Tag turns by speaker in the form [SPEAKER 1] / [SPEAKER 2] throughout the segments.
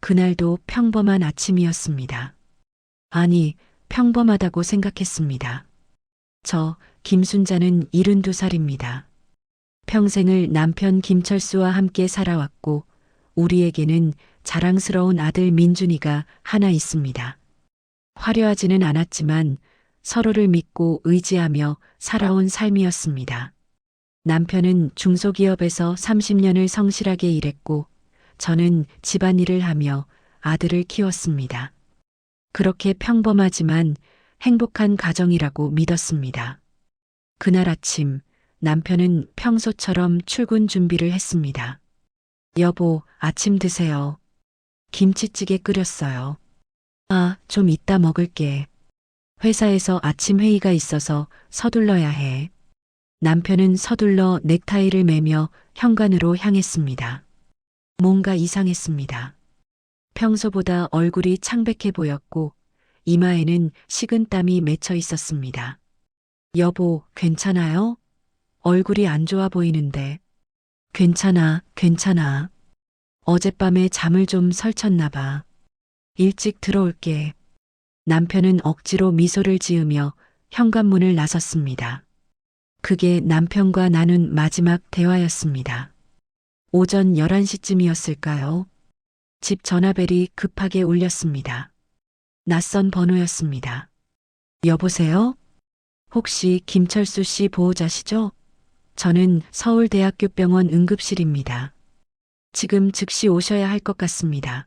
[SPEAKER 1] 그날도 평범한 아침이었습니다. 아니, 평범하다고 생각했습니다. 저, 김순자는 72살입니다. 평생을 남편 김철수와 함께 살아왔고, 우리에게는 자랑스러운 아들 민준이가 하나 있습니다. 화려하지는 않았지만 서로를 믿고 의지하며 살아온 삶이었습니다. 남편은 중소기업에서 30년을 성실하게 일했고, 저는 집안일을 하며 아들을 키웠습니다. 그렇게 평범하지만 행복한 가정이라고 믿었습니다. 그날 아침, 남편은 평소처럼 출근 준비를 했습니다. 여보, 아침 드세요. 김치찌개 끓였어요. 아, 좀 이따 먹을게. 회사에서 아침 회의가 있어서 서둘러야 해. 남편은 서둘러 넥타이를 매며 현관으로 향했습니다. 뭔가 이상했습니다. 평소보다 얼굴이 창백해 보였고 이마에는 식은땀이 맺혀 있었습니다. 여보, 괜찮아요? 얼굴이 안 좋아 보이는데. 괜찮아, 괜찮아. 어젯밤에 잠을 좀 설쳤나 봐. 일찍 들어올게. 남편은 억지로 미소를 지으며 현관문을 나섰습니다. 그게 남편과 나눈 마지막 대화였습니다. 오전 11시쯤이었을까요? 집 전화벨이 급하게 울렸습니다. 낯선 번호였습니다. 여보세요? 혹시 김철수 씨 보호자시죠? 저는 서울대학교병원 응급실입니다. 지금 즉시 오셔야 할 것 같습니다.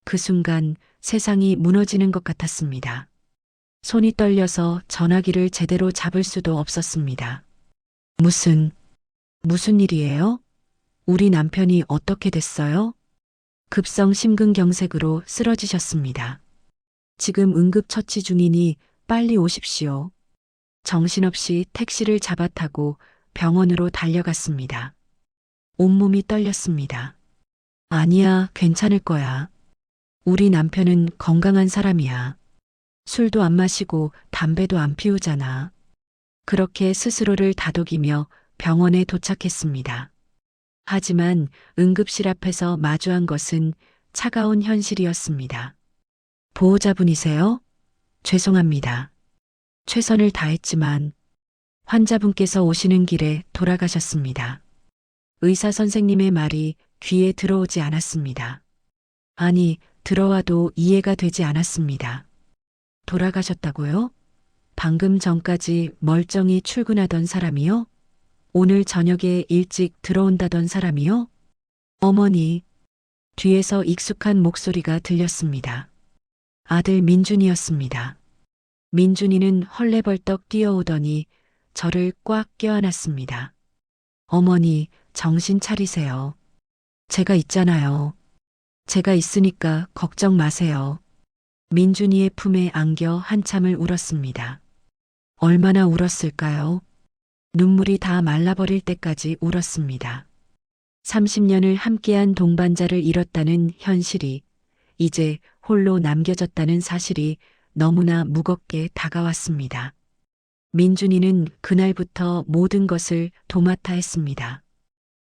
[SPEAKER 1] 그 순간 세상이 무너지는 것 같았습니다. 손이 떨려서 전화기를 제대로 잡을 수도 없었습니다. 무슨 일이에요? 우리 남편이 어떻게 됐어요? 급성 심근경색으로 쓰러지셨습니다. 지금 응급처치 중이니 빨리 오십시오. 정신없이 택시를 잡아 타고 병원으로 달려갔습니다. 온몸이 떨렸습니다. 아니야, 괜찮을 거야. 우리 남편은 건강한 사람이야. 술도 안 마시고 담배도 안 피우잖아. 그렇게 스스로를 다독이며 병원에 도착했습니다. 하지만 응급실 앞에서 마주한 것은 차가운 현실이었습니다. 보호자분이세요? 죄송합니다. 최선을 다했지만 환자분께서 오시는 길에 돌아가셨습니다. 의사 선생님의 말이 귀에 들어오지 않았습니다. 아니, 들어와도 이해가 되지 않았습니다. 돌아가셨다고요? 방금 전까지 멀쩡히 출근하던 사람이요? 오늘 저녁에 일찍 들어온다던 사람이요? 어머니, 뒤에서 익숙한 목소리가 들렸습니다. 아들 민준이었습니다. 민준이는 헐레벌떡 뛰어오더니 저를 꽉 껴안았습니다. 어머니, 정신 차리세요. 제가 있잖아요. 제가 있으니까 걱정 마세요. 민준이의 품에 안겨 한참을 울었습니다. 얼마나 울었을까요? 눈물이 다 말라버릴 때까지 울었습니다. 30년을 함께한 동반자를 잃었다는 현실이, 이제 홀로 남겨졌다는 사실이 너무나 무겁게 다가왔습니다. 민준이는 그날부터 모든 것을 도맡아 했습니다.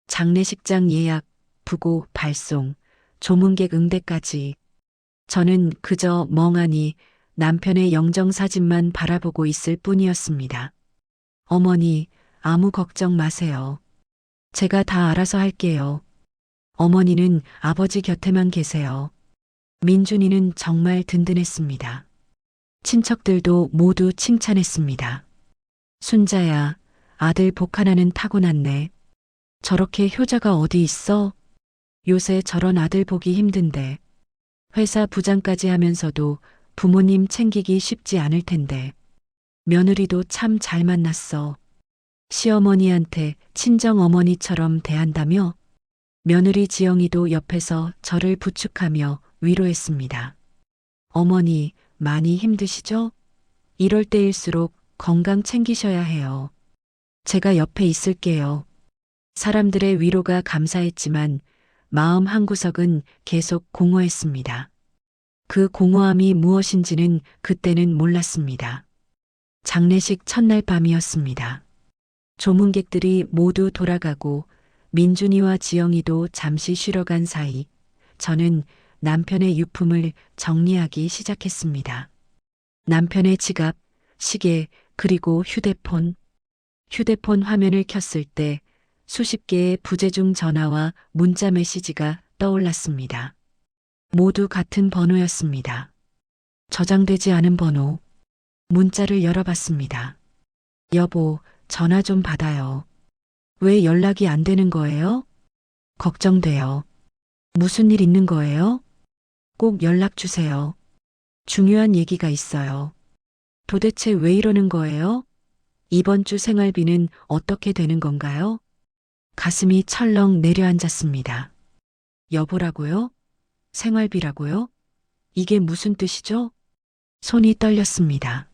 [SPEAKER 1] 장례식장 예약, 부고 발송, 조문객 응대까지. 저는 그저 멍하니 남편의 영정사진만 바라보고 있을 뿐이었습니다. 어머니, 아무 걱정 마세요. 제가 다 알아서 할게요. 어머니는 아버지 곁에만 계세요. 민준이는 정말 든든했습니다. 친척들도 모두 칭찬했습니다. 순자야, 아들 복 하나는 타고났네. 저렇게 효자가 어디 있어? 요새 저런 아들 보기 힘든데. 회사 부장까지 하면서도 부모님 챙기기 쉽지 않을 텐데. 며느리도 참 잘 만났어. 시어머니한테 친정어머니처럼 대한다며? 며느리 지영이도 옆에서 저를 부축하며 위로했습니다. 어머니, 많이 힘드시죠? 이럴 때일수록 건강 챙기셔야 해요. 제가 옆에 있을게요. 사람들의 위로가 감사했지만 마음 한구석은 계속 공허했습니다. 그 공허함이 무엇인지는 그때는 몰랐습니다. 장례식 첫날 밤이었습니다. 조문객들이 모두 돌아가고 민준이와 지영이도 잠시 쉬러 간 사이 저는 남편의 유품을 정리하기 시작했습니다. 남편의 지갑, 시계, 그리고 휴대폰. 휴대폰 화면을 켰을 때 수십 개의 부재중 전화와 문자 메시지가 떠올랐습니다. 모두 같은 번호였습니다. 저장되지 않은 번호. 문자를 열어봤습니다. 여보, 전화 좀 받아요. 왜 연락이 안 되는 거예요? 걱정돼요. 무슨 일 있는 거예요? 꼭 연락 주세요. 중요한 얘기가 있어요. 도대체 왜 이러는 거예요? 이번 주 생활비는 어떻게 되는 건가요? 가슴이 철렁 내려앉았습니다. 여보라고요? 생활비라고요? 이게 무슨 뜻이죠? 손이 떨렸습니다.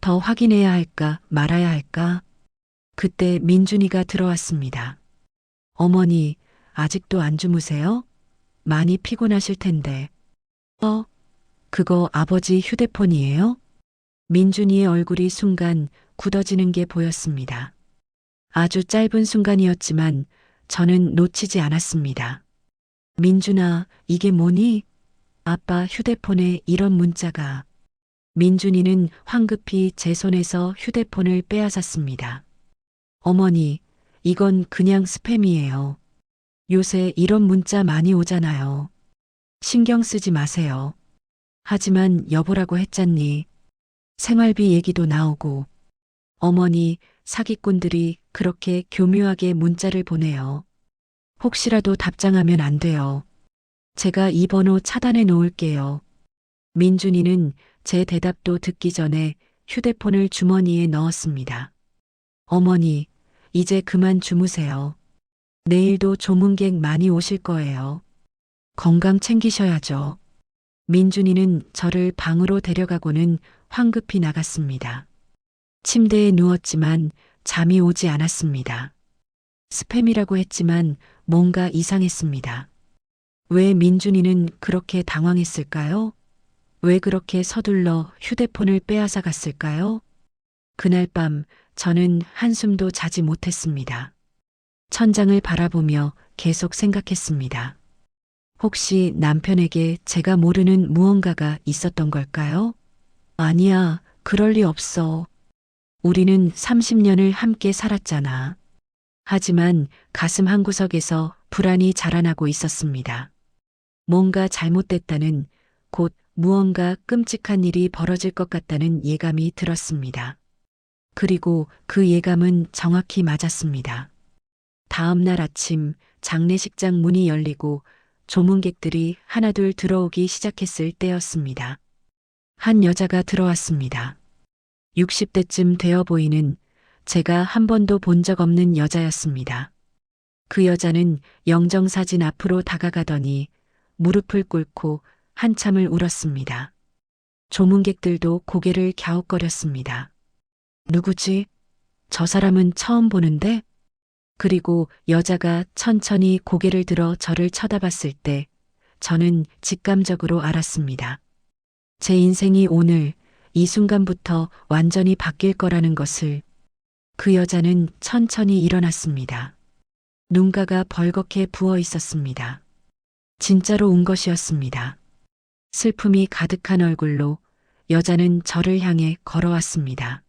[SPEAKER 1] 더 확인해야 할까 말아야 할까? 그때 민준이가 들어왔습니다. 어머니, 아직도 안 주무세요? 많이 피곤하실 텐데. 그거 아버지 휴대폰이에요? 민준이의 얼굴이 순간 굳어지는 게 보였습니다. 아주 짧은 순간이었지만 저는 놓치지 않았습니다. 민준아, 이게 뭐니? 아빠 휴대폰에 이런 문자가. 민준이는 황급히 제 손에서 휴대폰을 빼앗았습니다. 어머니, 이건 그냥 스팸이에요. 요새 이런 문자 많이 오잖아요. 신경 쓰지 마세요. 하지만 여보라고 했잖니. 생활비 얘기도 나오고. 어머니, 사기꾼들이 그렇게 교묘하게 문자를 보내요. 혹시라도 답장하면 안 돼요. 제가 이 번호 차단해 놓을게요. 민준이는 제 대답도 듣기 전에 휴대폰을 주머니에 넣었습니다. 어머니, 이제 그만 주무세요. 내일도 조문객 많이 오실 거예요. 건강 챙기셔야죠. 민준이는 저를 방으로 데려가고는 황급히 나갔습니다. 침대에 누웠지만 잠이 오지 않았습니다. 스팸이라고 했지만 뭔가 이상했습니다. 왜 민준이는 그렇게 당황했을까요? 왜 그렇게 서둘러 휴대폰을 빼앗아 갔을까요? 그날 밤 저는 한숨도 자지 못했습니다. 천장을 바라보며 계속 생각했습니다. 혹시 남편에게 제가 모르는 무언가가 있었던 걸까요? 아니야, 그럴 리 없어. 우리는 30년을 함께 살았잖아. 하지만 가슴 한구석에서 불안이 자라나고 있었습니다. 뭔가 잘못됐다는, 곧 무언가 끔찍한 일이 벌어질 것 같다는 예감이 들었습니다. 그리고 그 예감은 정확히 맞았습니다. 다음 날 아침 장례식장 문이 열리고 조문객들이 하나둘 들어오기 시작했을 때였습니다. 한 여자가 들어왔습니다. 60대쯤 되어 보이는, 제가 한 번도 본 적 없는 여자였습니다. 그 여자는 영정사진 앞으로 다가가더니 무릎을 꿇고 한참을 울었습니다. 조문객들도 고개를 갸웃거렸습니다. 누구지? 저 사람은 처음 보는데? 그리고 여자가 천천히 고개를 들어 저를 쳐다봤을 때 저는 직감적으로 알았습니다. 제 인생이 오늘 이 순간부터 완전히 바뀔 거라는 것을. 그 여자는 천천히 일어났습니다. 눈가가 벌겋게 부어 있었습니다. 진짜로 운 것이었습니다. 슬픔이 가득한 얼굴로 여자는 저를 향해 걸어왔습니다.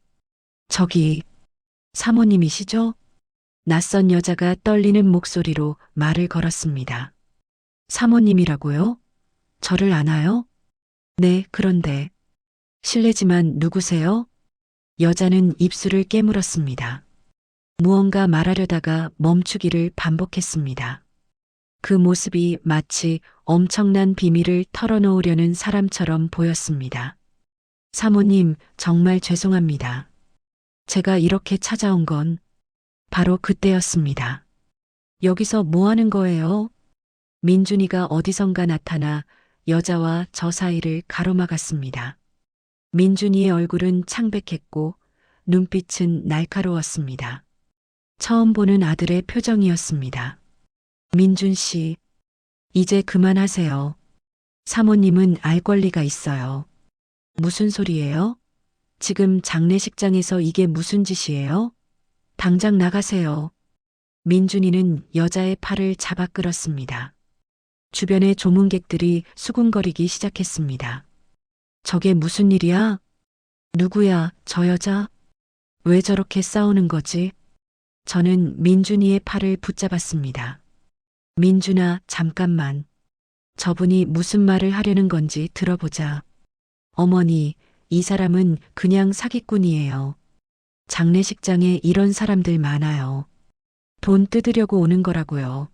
[SPEAKER 1] 저기, 사모님이시죠? 낯선 여자가 떨리는 목소리로 말을 걸었습니다. 사모님이라고요? 저를 아나요? 네, 그런데. 실례지만 누구세요? 여자는 입술을 깨물었습니다. 무언가 말하려다가 멈추기를 반복했습니다. 그 모습이 마치 엄청난 비밀을 털어놓으려는 사람처럼 보였습니다. 사모님, 정말 죄송합니다. 제가 이렇게 찾아온 건 바로 그때였습니다. 여기서 뭐 하는 거예요? 민준이가 어디선가 나타나 여자와 저 사이를 가로막았습니다. 민준이의 얼굴은 창백했고 눈빛은 날카로웠습니다. 처음 보는 아들의 표정이었습니다. 민준 씨, 이제 그만하세요. 사모님은 알 권리가 있어요. 무슨 소리예요? 지금 장례식장에서 이게 무슨 짓이에요? 당장 나가세요. 민준이는 여자의 팔을 잡아 끌었습니다. 주변의 조문객들이 수군거리기 시작했습니다. 저게 무슨 일이야? 누구야, 저 여자? 왜 저렇게 싸우는 거지? 저는 민준이의 팔을 붙잡았습니다. 민준아, 잠깐만. 저분이 무슨 말을 하려는 건지 들어보자. 어머니, 이 사람은 그냥 사기꾼이에요. 장례식장에 이런 사람들 많아요. 돈 뜯으려고 오는 거라고요.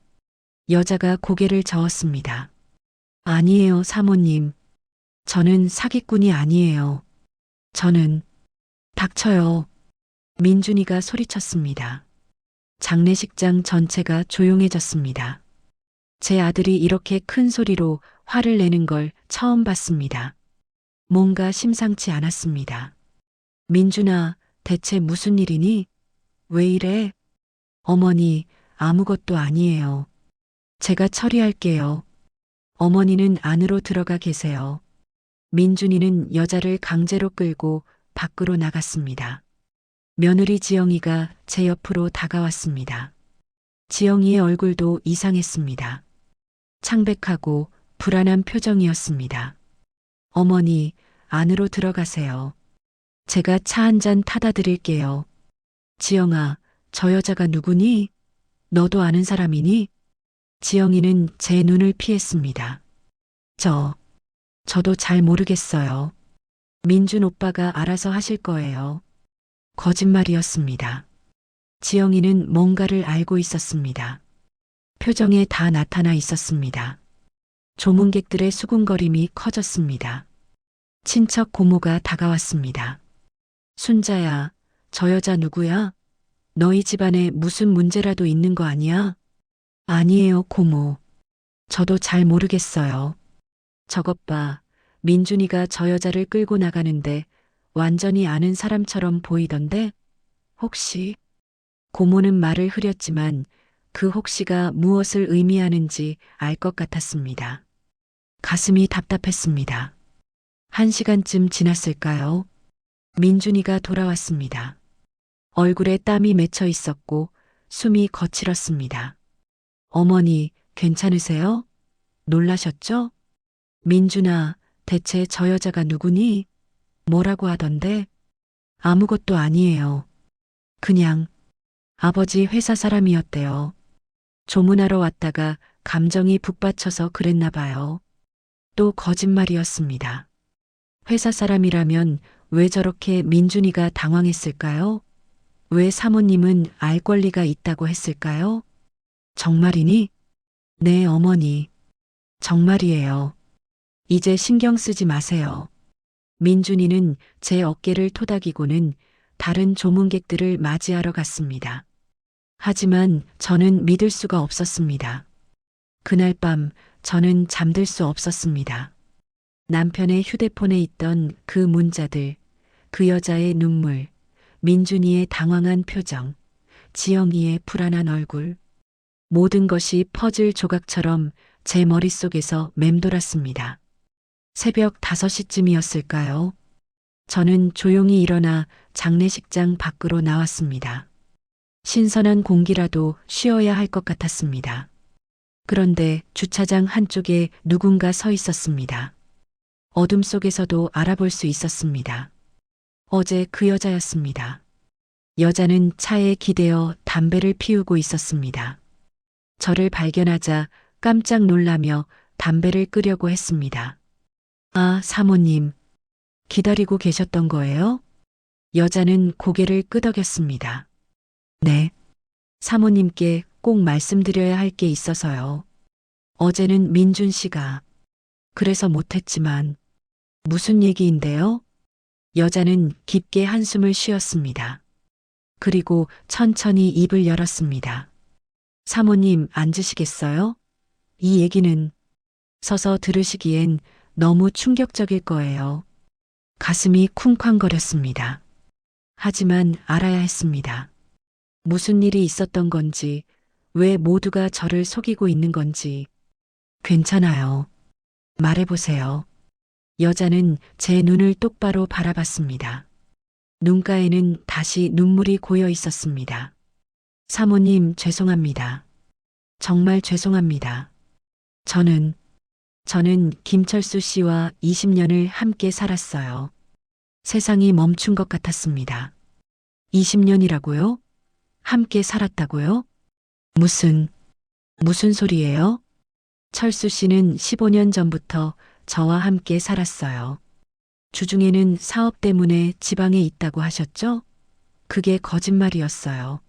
[SPEAKER 1] 여자가 고개를 저었습니다. 아니에요, 사모님. 저는 사기꾼이 아니에요. 저는 닥쳐요. 민준이가 소리쳤습니다. 장례식장 전체가 조용해졌습니다. 제 아들이 이렇게 큰 소리로 화를 내는 걸 처음 봤습니다. 뭔가 심상치 않았습니다. 민준아, 대체 무슨 일이니? 왜 이래? 어머니, 아무것도 아니에요. 제가 처리할게요. 어머니는 안으로 들어가 계세요. 민준이는 여자를 강제로 끌고 밖으로 나갔습니다. 며느리 지영이가 제 옆으로 다가왔습니다. 지영이의 얼굴도 이상했습니다. 창백하고 불안한 표정이었습니다. 어머니, 안으로 들어가세요. 제가 차 한 잔 타다 드릴게요. 지영아, 저 여자가 누구니? 너도 아는 사람이니? 지영이는 제 눈을 피했습니다. 저도 잘 모르겠어요. 민준 오빠가 알아서 하실 거예요. 거짓말이었습니다. 지영이는 뭔가를 알고 있었습니다. 표정에 다 나타나 있었습니다. 조문객들의 수군거림이 커졌습니다. 친척 고모가 다가왔습니다. 순자야, 저 여자 누구야? 너희 집안에 무슨 문제라도 있는 거 아니야? 아니에요, 고모. 저도 잘 모르겠어요. 저것 봐. 민준이가 저 여자를 끌고 나가는데 완전히 아는 사람처럼 보이던데? 혹시? 고모는 말을 흐렸지만 그 혹시가 무엇을 의미하는지 알 것 같았습니다. 가슴이 답답했습니다. 1시간쯤 지났을까요? 민준이가 돌아왔습니다. 얼굴에 땀이 맺혀 있었고 숨이 거칠었습니다. 어머니, 괜찮으세요? 놀라셨죠? 민준아, 대체 저 여자가 누구니? 뭐라고 하던데? 아무것도 아니에요. 그냥 아버지 회사 사람이었대요. 조문하러 왔다가 감정이 북받쳐서 그랬나 봐요. 또 거짓말이었습니다. 회사 사람이라면 왜 저렇게 민준이가 당황했을까요? 왜 사모님은 알 권리가 있다고 했을까요? 정말이니? 네, 어머니. 정말이에요. 이제 신경 쓰지 마세요. 민준이는 제 어깨를 토닥이고는 다른 조문객들을 맞이하러 갔습니다. 하지만 저는 믿을 수가 없었습니다. 그날 밤 저는 잠들 수 없었습니다. 남편의 휴대폰에 있던 그 문자들, 그 여자의 눈물, 민준이의 당황한 표정, 지영이의 불안한 얼굴, 모든 것이 퍼즐 조각처럼 제 머릿속에서 맴돌았습니다. 새벽 5시쯤이었을까요? 저는 조용히 일어나 장례식장 밖으로 나왔습니다. 신선한 공기라도 쉬어야 할 것 같았습니다. 그런데 주차장 한쪽에 누군가 서 있었습니다. 어둠 속에서도 알아볼 수 있었습니다. 어제 그 여자였습니다. 여자는 차에 기대어 담배를 피우고 있었습니다. 저를 발견하자 깜짝 놀라며 담배를 끄려고 했습니다. 아, 사모님. 기다리고 계셨던 거예요? 여자는 고개를 끄덕였습니다. 네. 사모님께 꼭 말씀드려야 할 게 있어서요. 어제는 민준 씨가 그래서 못했지만 무슨 얘기인데요? 여자는 깊게 한숨을 쉬었습니다. 그리고 천천히 입을 열었습니다. 사모님 앉으시겠어요? 이 얘기는 서서 들으시기엔 너무 충격적일 거예요. 가슴이 쿵쾅거렸습니다. 하지만 알아야 했습니다. 무슨 일이 있었던 건지, 왜 모두가 저를 속이고 있는 건지. 괜찮아요. 말해보세요. 여자는 제 눈을 똑바로 바라봤습니다. 눈가에는 다시 눈물이 고여 있었습니다. 사모님, 죄송합니다. 정말 죄송합니다. 저는 김철수 씨와 20년을 함께 살았어요. 세상이 멈춘 것 같았습니다. 20년이라고요? 함께 살았다고요? 무슨 소리예요? 철수 씨는 15년 전부터 저와 함께 살았어요. 주중에는 사업 때문에 지방에 있다고 하셨죠? 그게 거짓말이었어요.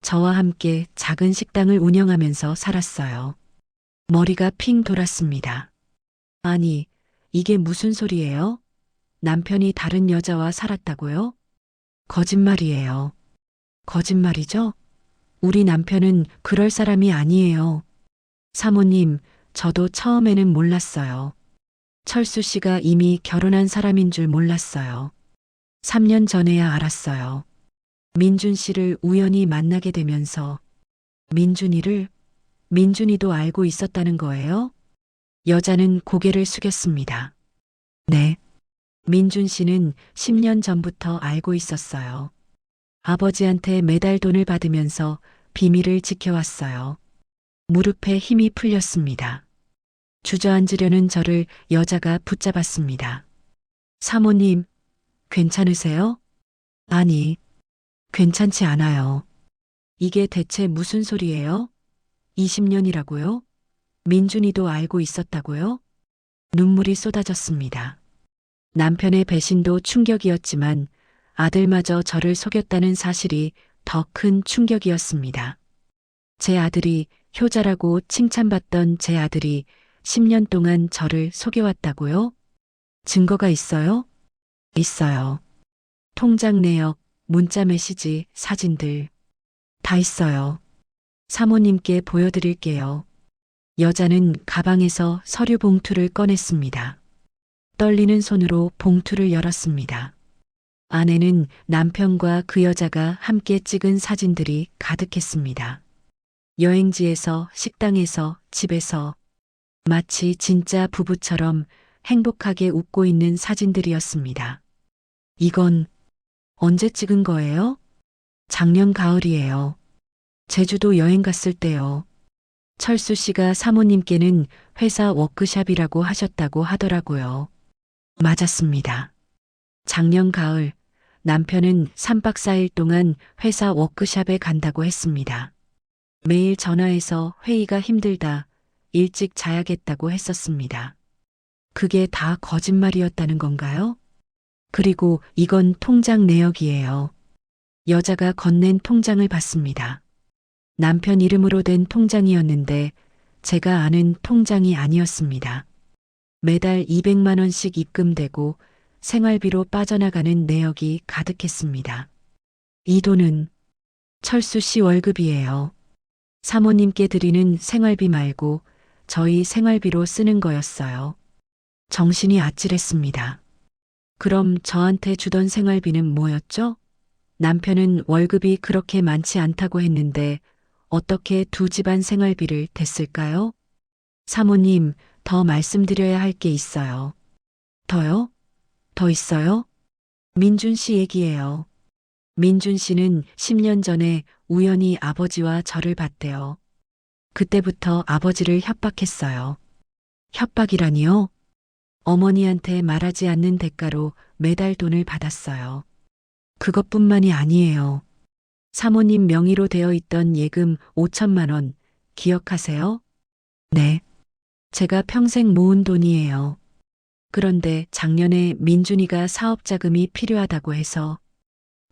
[SPEAKER 1] 저와 함께 작은 식당을 운영하면서 살았어요. 머리가 핑 돌았습니다. 아니, 이게 무슨 소리예요? 남편이 다른 여자와 살았다고요? 거짓말이에요. 거짓말이죠? 우리 남편은 그럴 사람이 아니에요. 사모님, 저도 처음에는 몰랐어요. 철수 씨가 이미 결혼한 사람인 줄 몰랐어요. 3년 전에야 알았어요. 민준 씨를 우연히 만나게 되면서 민준이도 알고 있었다는 거예요? 여자는 고개를 숙였습니다. 네. 민준 씨는 10년 전부터 알고 있었어요. 아버지한테 매달 돈을 받으면서 비밀을 지켜왔어요. 무릎에 힘이 풀렸습니다. 주저앉으려는 저를 여자가 붙잡았습니다. 사모님, 괜찮으세요? 아니, 괜찮지 않아요. 이게 대체 무슨 소리예요? 20년이라고요? 민준이도 알고 있었다고요? 눈물이 쏟아졌습니다. 남편의 배신도 충격이었지만 아들마저 저를 속였다는 사실이 더 큰 충격이었습니다. 제 아들이 효자라고 칭찬받던 제 아들이 10년 동안 저를 속여왔다고요? 증거가 있어요? 있어요. 통장 내역, 문자 메시지, 사진들. 다 있어요. 사모님께 보여드릴게요. 여자는 가방에서 서류 봉투를 꺼냈습니다. 떨리는 손으로 봉투를 열었습니다. 안에는 남편과 그 여자가 함께 찍은 사진들이 가득했습니다. 여행지에서, 식당에서, 집에서 마치 진짜 부부처럼 행복하게 웃고 있는 사진들이었습니다. 이건 언제 찍은 거예요? 작년 가을이에요. 제주도 여행 갔을 때요. 철수 씨가 사모님께는 회사 워크샵이라고 하셨다고 하더라고요. 맞았습니다. 작년 가을 남편은 3박 4일 동안 회사 워크샵에 간다고 했습니다. 매일 전화해서 회의가 힘들다, 일찍 자야겠다고 했었습니다. 그게 다 거짓말이었다는 건가요? 그리고 이건 통장 내역이에요. 여자가 건넨 통장을 봤습니다. 남편 이름으로 된 통장이었는데 제가 아는 통장이 아니었습니다. 매달 200만 원씩 입금되고 생활비로 빠져나가는 내역이 가득했습니다. 이 돈은 철수 씨 월급이에요. 사모님께 드리는 생활비 말고 저희 생활비로 쓰는 거였어요. 정신이 아찔했습니다. 그럼 저한테 주던 생활비는 뭐였죠? 남편은 월급이 그렇게 많지 않다고 했는데 어떻게 두 집안 생활비를 댔을까요? 사모님, 더 말씀드려야 할 게 있어요. 더요? 더 있어요? 민준 씨 얘기예요. 민준 씨는 10년 전에 우연히 아버지와 저를 봤대요. 그때부터 아버지를 협박했어요. 협박이라니요? 어머니한테 말하지 않는 대가로 매달 돈을 받았어요. 그것뿐만이 아니에요. 사모님 명의로 되어 있던 예금 5천만 원 기억하세요? 네. 제가 평생 모은 돈이에요. 그런데 작년에 민준이가 사업자금이 필요하다고 해서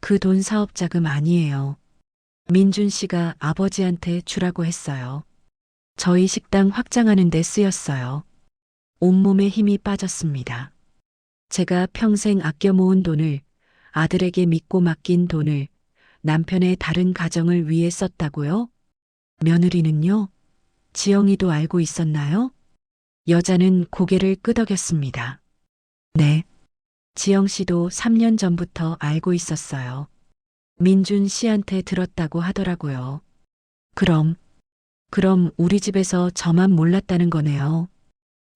[SPEAKER 1] 그 돈 사업자금 아니에요. 민준 씨가 아버지한테 주라고 했어요. 저희 식당 확장하는 데 쓰였어요. 온몸에 힘이 빠졌습니다. 제가 평생 아껴 모은 돈을, 아들에게 믿고 맡긴 돈을 남편의 다른 가정을 위해 썼다고요? 며느리는요? 지영이도 알고 있었나요? 여자는 고개를 끄덕였습니다. 네. 지영 씨도 3년 전부터 알고 있었어요. 민준 씨한테 들었다고 하더라고요. 그럼 우리 집에서 저만 몰랐다는 거네요.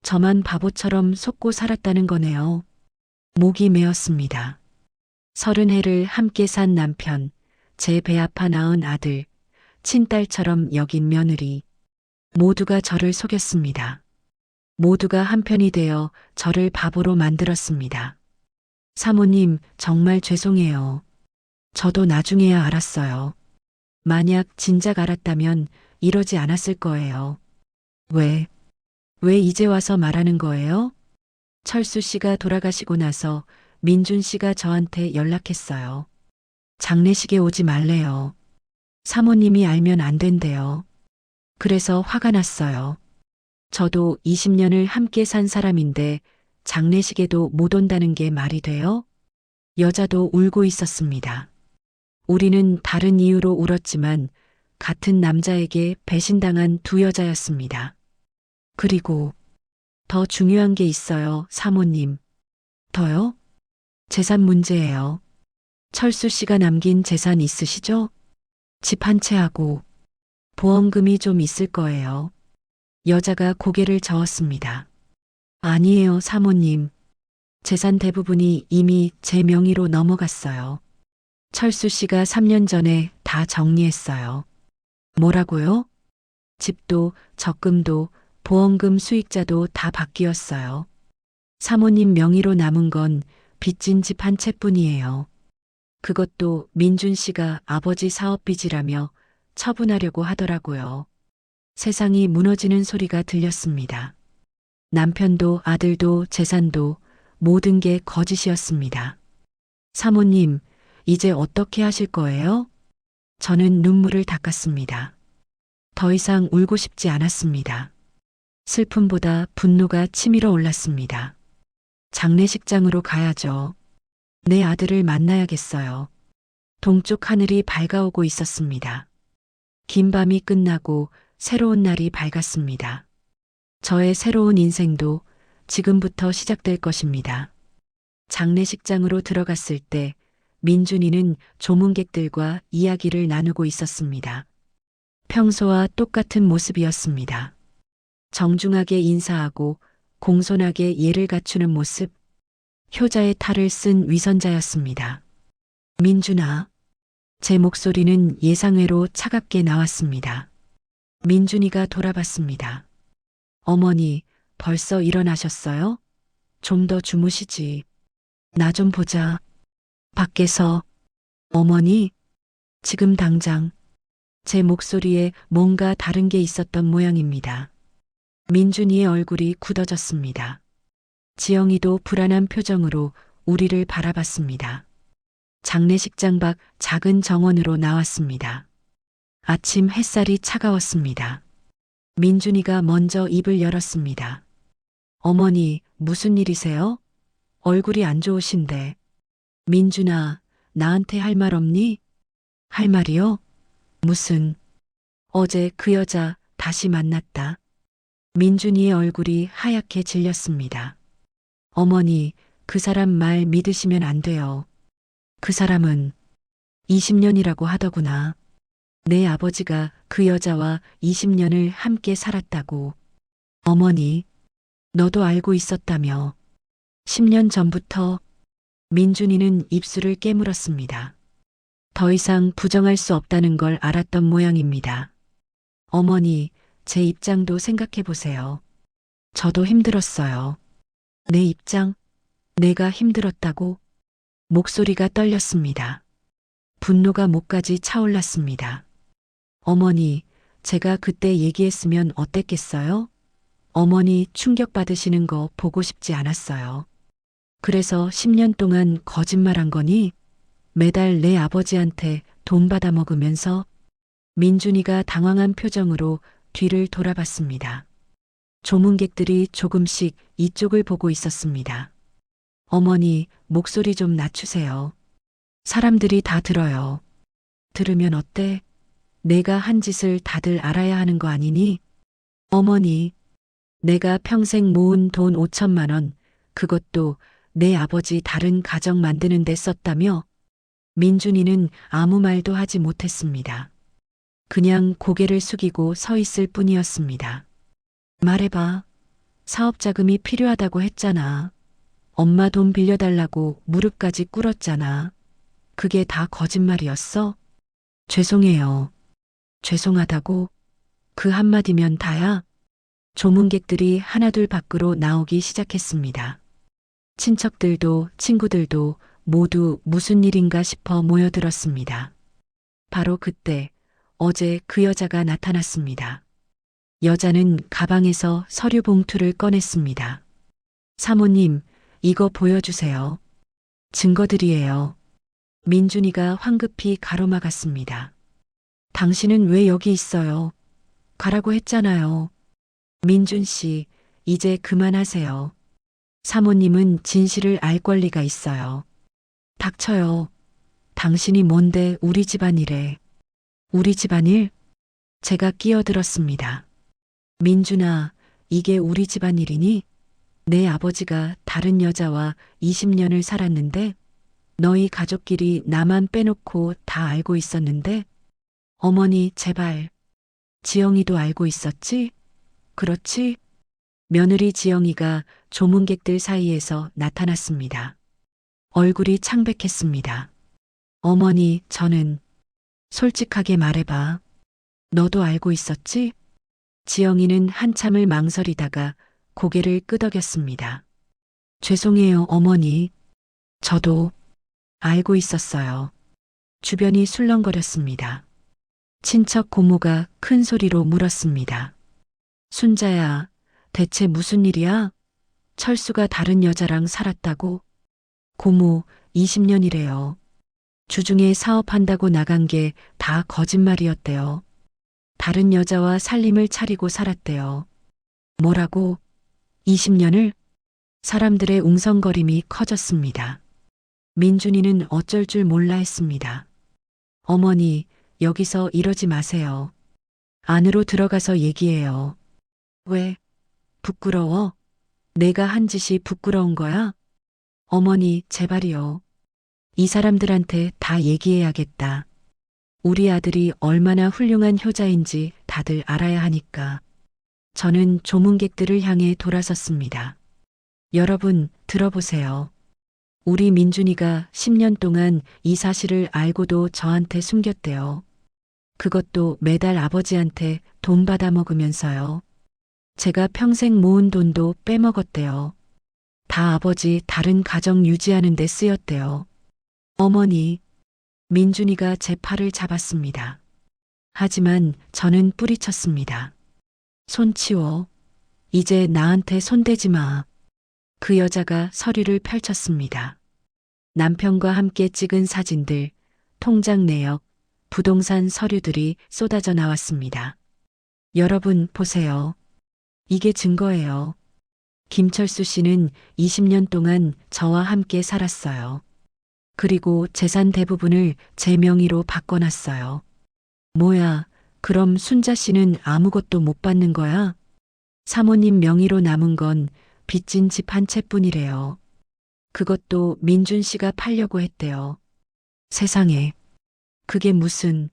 [SPEAKER 1] 저만 바보처럼 속고 살았다는 거네요. 목이 메었습니다. 30해를 함께 산 남편, 제 배 아파 낳은 아들, 친딸처럼 여긴 며느리. 모두가 저를 속였습니다. 모두가 한편이 되어 저를 바보로 만들었습니다. 사모님, 정말 죄송해요. 저도 나중에야 알았어요. 만약 진작 알았다면 이러지 않았을 거예요. 왜? 왜 이제 와서 말하는 거예요? 철수 씨가 돌아가시고 나서 민준 씨가 저한테 연락했어요. 장례식에 오지 말래요. 사모님이 알면 안 된대요. 그래서 화가 났어요. 저도 20년을 함께 산 사람인데 장례식에도 못 온다는 게 말이 돼요? 여자도 울고 있었습니다. 우리는 다른 이유로 울었지만 같은 남자에게 배신당한 두 여자였습니다. 그리고 더 중요한 게 있어요, 사모님. 더요? 재산 문제예요. 철수 씨가 남긴 재산 있으시죠? 집 한 채하고 보험금이 좀 있을 거예요. 여자가 고개를 저었습니다. 아니에요, 사모님. 재산 대부분이 이미 제 명의로 넘어갔어요. 철수 씨가 3년 전에 다 정리했어요. 뭐라고요? 집도, 적금도, 보험금 수익자도 다 바뀌었어요. 사모님 명의로 남은 건 빚진 집 한 채뿐이에요. 그것도 민준 씨가 아버지 사업 빚이라며 처분하려고 하더라고요. 세상이 무너지는 소리가 들렸습니다. 남편도 아들도 재산도 모든 게 거짓이었습니다. 사모님, 이제 어떻게 하실 거예요? 저는 눈물을 닦았습니다. 더 이상 울고 싶지 않았습니다. 슬픔보다 분노가 치밀어 올랐습니다. 장례식장으로 가야죠. 내 아들을 만나야겠어요. 동쪽 하늘이 밝아오고 있었습니다. 긴 밤이 끝나고 새로운 날이 밝았습니다. 저의 새로운 인생도 지금부터 시작될 것입니다. 장례식장으로 들어갔을 때 민준이는 조문객들과 이야기를 나누고 있었습니다. 평소와 똑같은 모습이었습니다. 정중하게 인사하고 공손하게 예를 갖추는 모습, 효자의 탈을 쓴 위선자였습니다. 민준아, 제 목소리는 예상외로 차갑게 나왔습니다. 민준이가 돌아봤습니다. 어머니, 벌써 일어나셨어요? 좀 더 주무시지. 나 좀 보자. 밖에서, 어머니, 지금 당장. 제 목소리에 뭔가 다른 게 있었던 모양입니다. 민준이의 얼굴이 굳어졌습니다. 지영이도 불안한 표정으로 우리를 바라봤습니다. 장례식장 밖 작은 정원으로 나왔습니다. 아침 햇살이 차가웠습니다. 민준이가 먼저 입을 열었습니다. 어머니, 무슨 일이세요? 얼굴이 안 좋으신데. 민준아, 나한테 할 말 없니? 할 말이요? 무슨? 어제 그 여자 다시 만났다. 민준이의 얼굴이 하얗게 질렸습니다. 어머니, 그 사람 말 믿으시면 안 돼요. 그 사람은 20년이라고 하더구나. 내 아버지가 그 여자와 20년을 함께 살았다고. 어머니, 너도 알고 있었다며. 10년 전부터. 민준이는 입술을 깨물었습니다. 더 이상 부정할 수 없다는 걸 알았던 모양입니다. 어머니, 제 입장도 생각해 보세요. 저도 힘들었어요. 내 입장? 내가 힘들었다고? 목소리가 떨렸습니다. 분노가 목까지 차올랐습니다. 어머니, 제가 그때 얘기했으면 어땠겠어요? 어머니 충격받으시는 거 보고 싶지 않았어요. 그래서 10년 동안 거짓말한 거니? 매달 내 아버지한테 돈 받아 먹으면서. 민준이가 당황한 표정으로 뒤를 돌아봤습니다. 조문객들이 조금씩 이쪽을 보고 있었습니다. 어머니, 목소리 좀 낮추세요. 사람들이 다 들어요. 들으면 어때? 내가 한 짓을 다들 알아야 하는 거 아니니? 어머니, 내가 평생 모은 돈 5천만 원, 그것도 내 아버지 다른 가정 만드는 데 썼다며? 민준이는 아무 말도 하지 못했습니다. 그냥 고개를 숙이고 서 있을 뿐이었습니다. 말해봐. 사업 자금이 필요하다고 했잖아. 엄마 돈 빌려달라고 무릎까지 꿇었잖아. 그게 다 거짓말이었어? 죄송해요. 죄송하다고? 그 한마디면 다야. 조문객들이 하나둘 밖으로 나오기 시작했습니다. 친척들도 친구들도 모두 무슨 일인가 싶어 모여들었습니다. 바로 그때 어제 그 여자가 나타났습니다. 여자는 가방에서 서류 봉투를 꺼냈습니다. 사모님, 이거 보여주세요. 증거들이에요. 민준이가 황급히 가로막았습니다. 당신은 왜 여기 있어요? 가라고 했잖아요. 민준 씨, 이제 그만하세요. 사모님은 진실을 알 권리가 있어요. 닥쳐요. 당신이 뭔데 우리 집안일에. 우리 집안일? 제가 끼어들었습니다. 민준아, 이게 우리 집안일이니? 내 아버지가 다른 여자와 20년을 살았는데 너희 가족끼리 나만 빼놓고 다 알고 있었는데 어머니 제발. 지영이도 알고 있었지? 그렇지? 며느리 지영이가 조문객들 사이에서 나타났습니다. 얼굴이 창백했습니다. 어머니, 저는 솔직하게 말해봐. 너도 알고 있었지? 지영이는 한참을 망설이다가 고개를 끄덕였습니다. 죄송해요, 어머니. 저도 알고 있었어요. 주변이 술렁거렸습니다. 친척 고모가 큰 소리로 물었습니다. 순자야, 대체 무슨 일이야? 철수가 다른 여자랑 살았다고? 고모, 20년이래요. 주중에 사업한다고 나간 게 다 거짓말이었대요. 다른 여자와 살림을 차리고 살았대요. 뭐라고? 20년을? 사람들의 웅성거림이 커졌습니다. 민준이는 어쩔 줄 몰라 했습니다. 어머니, 여기서 이러지 마세요. 안으로 들어가서 얘기해요. 왜? 부끄러워? 내가 한 짓이 부끄러운 거야? 어머니, 제발이요. 이 사람들한테 다 얘기해야겠다. 우리 아들이 얼마나 훌륭한 효자인지 다들 알아야 하니까. 저는 조문객들을 향해 돌아섰습니다. 여러분, 들어보세요. 우리 민준이가 10년 동안 이 사실을 알고도 저한테 숨겼대요. 그것도 매달 아버지한테 돈 받아 먹으면서요. 제가 평생 모은 돈도 빼먹었대요. 다 아버지 다른 가정 유지하는 데 쓰였대요. 어머니, 민준이가 제 팔을 잡았습니다. 하지만 저는 뿌리쳤습니다. 손 치워. 이제 나한테 손대지 마. 그 여자가 서류를 펼쳤습니다. 남편과 함께 찍은 사진들, 통장 내역, 부동산 서류들이 쏟아져 나왔습니다. 여러분 보세요. 이게 증거예요. 김철수 씨는 20년 동안 저와 함께 살았어요. 그리고 재산 대부분을 제 명의로 바꿔놨어요. 뭐야, 그럼 순자 씨는 아무것도 못 받는 거야? 사모님 명의로 남은 건 빚진 집 한 채뿐이래요. 그것도 민준 씨가 팔려고 했대요. 세상에, 그게 무슨...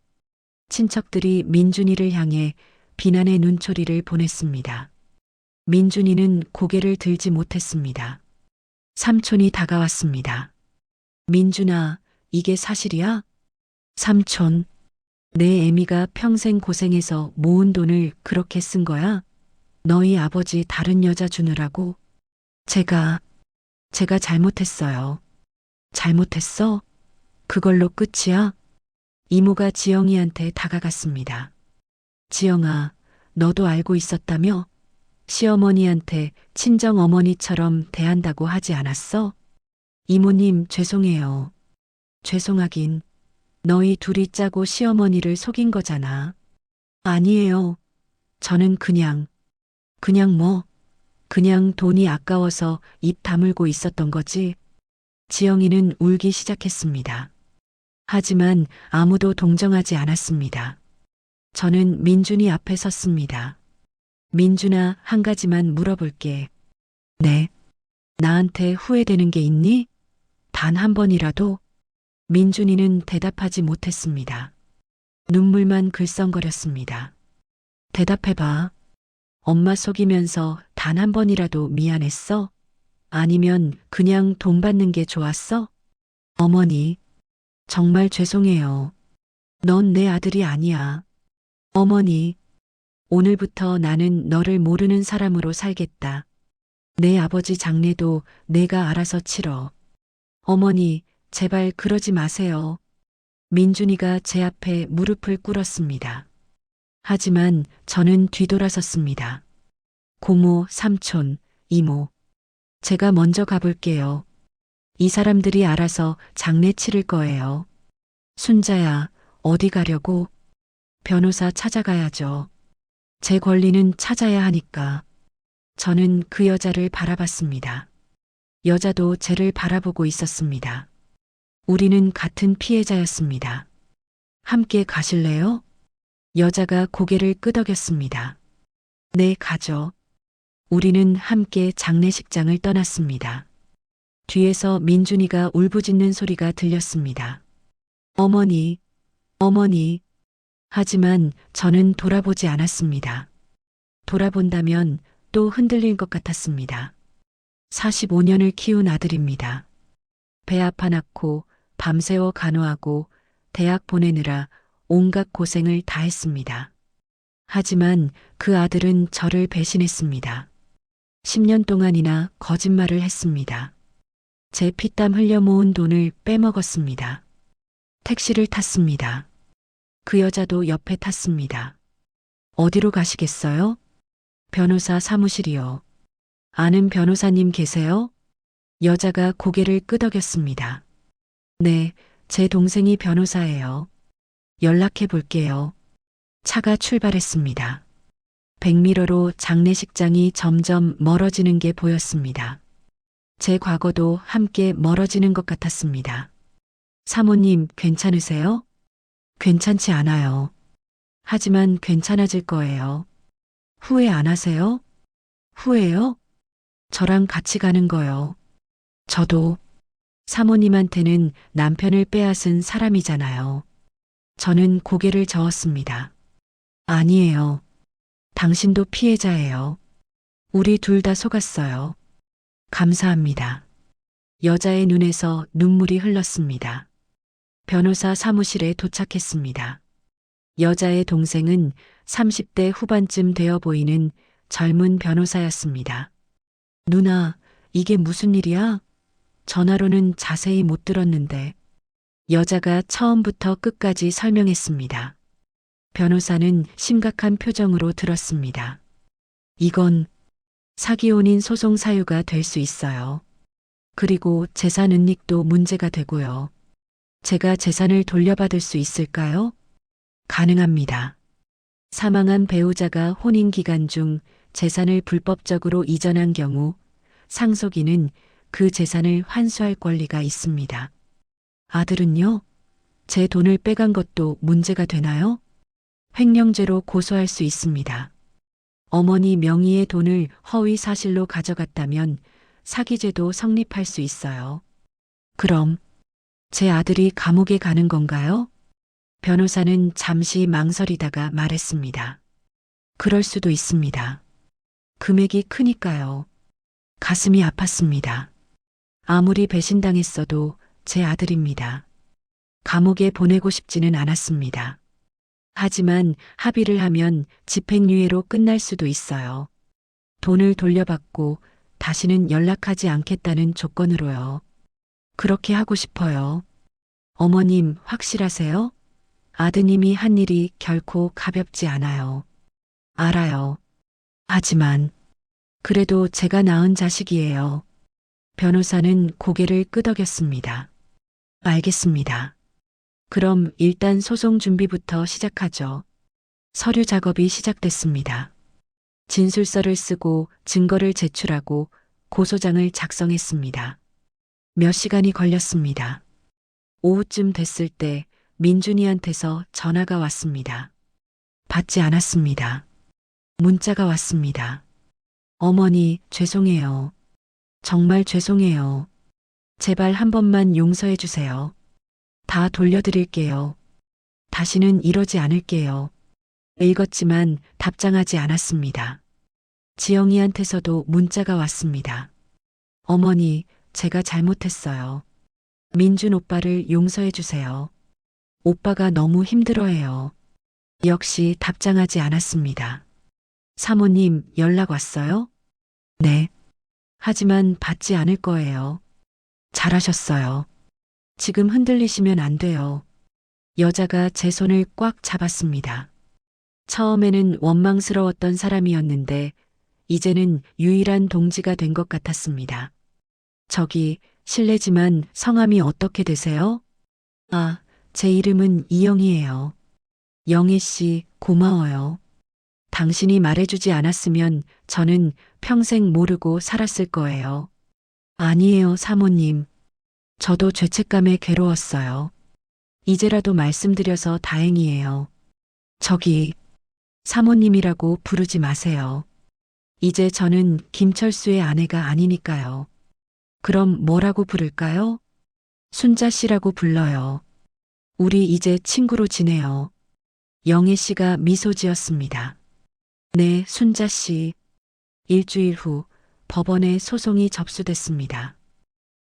[SPEAKER 1] 친척들이 민준이를 향해 비난의 눈초리를 보냈습니다. 민준이는 고개를 들지 못했습니다. 삼촌이 다가왔습니다. 민준아, 이게 사실이야? 삼촌, 내 애미가 평생 고생해서 모은 돈을 그렇게 쓴 거야? 너희 아버지 다른 여자 주느라고? 제가 잘못했어요. 잘못했어? 그걸로 끝이야? 이모가 지영이한테 다가갔습니다. 지영아, 너도 알고 있었다며? 시어머니한테 친정어머니처럼 대한다고 하지 않았어? 이모님, 죄송해요. 죄송하긴. 너희 둘이 짜고 시어머니를 속인 거잖아. 아니에요. 저는 그냥 뭐, 그냥 돈이 아까워서 입 다물고 있었던 거지. 지영이는 울기 시작했습니다. 하지만 아무도 동정하지 않았습니다. 저는 민준이 앞에 섰습니다. 민준아, 한 가지만 물어볼게. 네. 나한테 후회되는 게 있니? 단 한 번이라도? 민준이는 대답하지 못했습니다. 눈물만 글썽거렸습니다. 대답해봐. 엄마 속이면서 단 한 번이라도 미안했어? 아니면 그냥 돈 받는 게 좋았어? 어머니, 정말 죄송해요. 넌 내 아들이 아니야. 어머니, 오늘부터 나는 너를 모르는 사람으로 살겠다. 내 아버지 장례도 내가 알아서 치러. 어머니, 제발 그러지 마세요. 민준이가 제 앞에 무릎을 꿇었습니다. 하지만 저는 뒤돌아섰습니다. 고모, 삼촌, 이모. 제가 먼저 가볼게요. 이 사람들이 알아서 장례 치를 거예요. 순자야, 어디 가려고? 변호사 찾아가야죠. 제 권리는 찾아야 하니까. 저는 그 여자를 바라봤습니다. 여자도 쟤를 바라보고 있었습니다. 우리는 같은 피해자였습니다. 함께 가실래요? 여자가 고개를 끄덕였습니다. 네, 가죠. 우리는 함께 장례식장을 떠났습니다. 뒤에서 민준이가 울부짖는 소리가 들렸습니다. 어머니, 어머니. 하지만 저는 돌아보지 않았습니다. 돌아본다면 또 흔들릴 것 같았습니다. 45년을 키운 아들입니다. 배 아파 낳고 밤새워 간호하고 대학 보내느라 온갖 고생을 다 했습니다. 하지만 그 아들은 저를 배신했습니다. 10년 동안이나 거짓말을 했습니다. 제 피땀 흘려 모은 돈을 빼먹었습니다. 택시를 탔습니다. 그 여자도 옆에 탔습니다. 어디로 가시겠어요? 변호사 사무실이요. 아는 변호사님 계세요? 여자가 고개를 끄덕였습니다. 네, 제 동생이 변호사예요. 연락해 볼게요. 차가 출발했습니다. 백미러로 장례식장이 점점 멀어지는 게 보였습니다. 제 과거도 함께 멀어지는 것 같았습니다. 사모님, 괜찮으세요? 괜찮지 않아요. 하지만 괜찮아질 거예요. 후회 안 하세요? 후회요? 저랑 같이 가는 거요. 저도 사모님한테는 남편을 빼앗은 사람이잖아요. 저는 고개를 저었습니다. 아니에요. 당신도 피해자예요. 우리 둘 다 속았어요. 감사합니다. 여자의 눈에서 눈물이 흘렀습니다. 변호사 사무실에 도착했습니다. 여자의 동생은 30대 후반쯤 되어 보이는 젊은 변호사였습니다. 누나, 이게 무슨 일이야? 전화로는 자세히 못 들었는데. 여자가 처음부터 끝까지 설명했습니다. 변호사는 심각한 표정으로 들었습니다. 이건 사기혼인 소송 사유가 될 수 있어요. 그리고 재산 은닉도 문제가 되고요. 제가 재산을 돌려받을 수 있을까요? 가능합니다. 사망한 배우자가 혼인 기간 중 재산을 불법적으로 이전한 경우 상속인은 그 재산을 환수할 권리가 있습니다. 아들은요? 제 돈을 빼간 것도 문제가 되나요? 횡령죄로 고소할 수 있습니다. 어머니 명의의 돈을 허위 사실로 가져갔다면 사기죄도 성립할 수 있어요. 그럼 제 아들이 감옥에 가는 건가요? 변호사는 잠시 망설이다가 말했습니다. 그럴 수도 있습니다. 금액이 크니까요. 가슴이 아팠습니다. 아무리 배신당했어도 제 아들입니다. 감옥에 보내고 싶지는 않았습니다. 하지만 합의를 하면 집행유예로 끝날 수도 있어요. 돈을 돌려받고 다시는 연락하지 않겠다는 조건으로요. 그렇게 하고 싶어요. 어머님, 확실하세요? 아드님이 한 일이 결코 가볍지 않아요. 알아요. 하지만 그래도 제가 낳은 자식이에요. 변호사는 고개를 끄덕였습니다. 알겠습니다. 그럼 일단 소송 준비부터 시작하죠. 서류 작업이 시작됐습니다. 진술서를 쓰고 증거를 제출하고 고소장을 작성했습니다. 몇 시간이 걸렸습니다. 오후쯤 됐을 때 민준이한테서 전화가 왔습니다. 받지 않았습니다. 문자가 왔습니다. 어머니, 죄송해요. 정말 죄송해요. 제발 한 번만 용서해 주세요. 다 돌려드릴게요. 다시는 이러지 않을게요. 읽었지만 답장하지 않았습니다. 지영이한테서도 문자가 왔습니다. 어머니, 제가 잘못했어요. 민준 오빠를 용서해 주세요. 오빠가 너무 힘들어해요. 역시 답장하지 않았습니다. 사모님 연락 왔어요? 네. 하지만 받지 않을 거예요. 잘하셨어요. 지금 흔들리시면 안 돼요. 여자가 제 손을 꽉 잡았습니다. 처음에는 원망스러웠던 사람이었는데 이제는 유일한 동지가 된 것 같았습니다. 저기 실례지만 성함이 어떻게 되세요? 아, 제 이름은 이영이에요. 영애 씨, 고마워요. 당신이 말해주지 않았으면 저는 평생 모르고 살았을 거예요. 아니에요, 사모님. 저도 죄책감에 괴로웠어요. 이제라도 말씀드려서 다행이에요. 저기, 사모님이라고 부르지 마세요. 이제 저는 김철수의 아내가 아니니까요. 그럼 뭐라고 부를까요? 순자 씨라고 불러요. 우리 이제 친구로 지내요. 영애 씨가 미소 지었습니다. 네, 순자 씨. 일주일 후 법원에 소송이 접수됐습니다.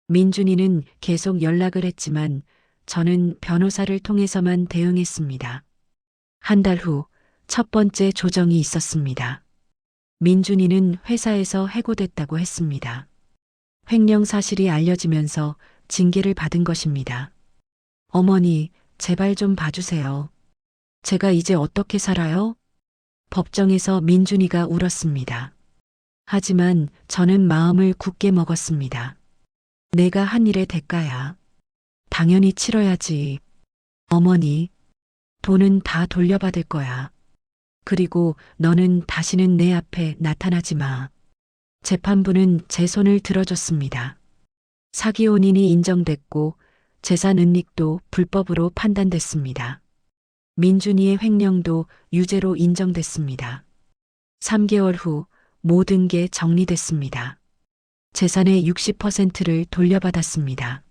[SPEAKER 1] 민준이는 계속 연락을 했지만 저는 변호사를 통해서만 대응했습니다. 한 달 후 첫 번째 조정이 있었습니다. 민준이는 회사에서 해고됐다고 했습니다. 횡령 사실이 알려지면서 징계를 받은 것입니다. 어머니, 제발 좀 봐주세요. 제가 이제 어떻게 살아요? 법정에서 민준이가 울었습니다. 하지만 저는 마음을 굳게 먹었습니다. 내가 한 일의 대가야. 당연히 치러야지. 어머니, 돈은 다 돌려받을 거야. 그리고 너는 다시는 내 앞에 나타나지 마. 재판부는 제 손을 들어줬습니다. 사기 혼인이 인정됐고 재산 은닉도 불법으로 판단됐습니다. 민준이의 횡령도 유죄로 인정됐습니다. 3개월 후 모든 게 정리됐습니다. 재산의 60%를 돌려받았습니다.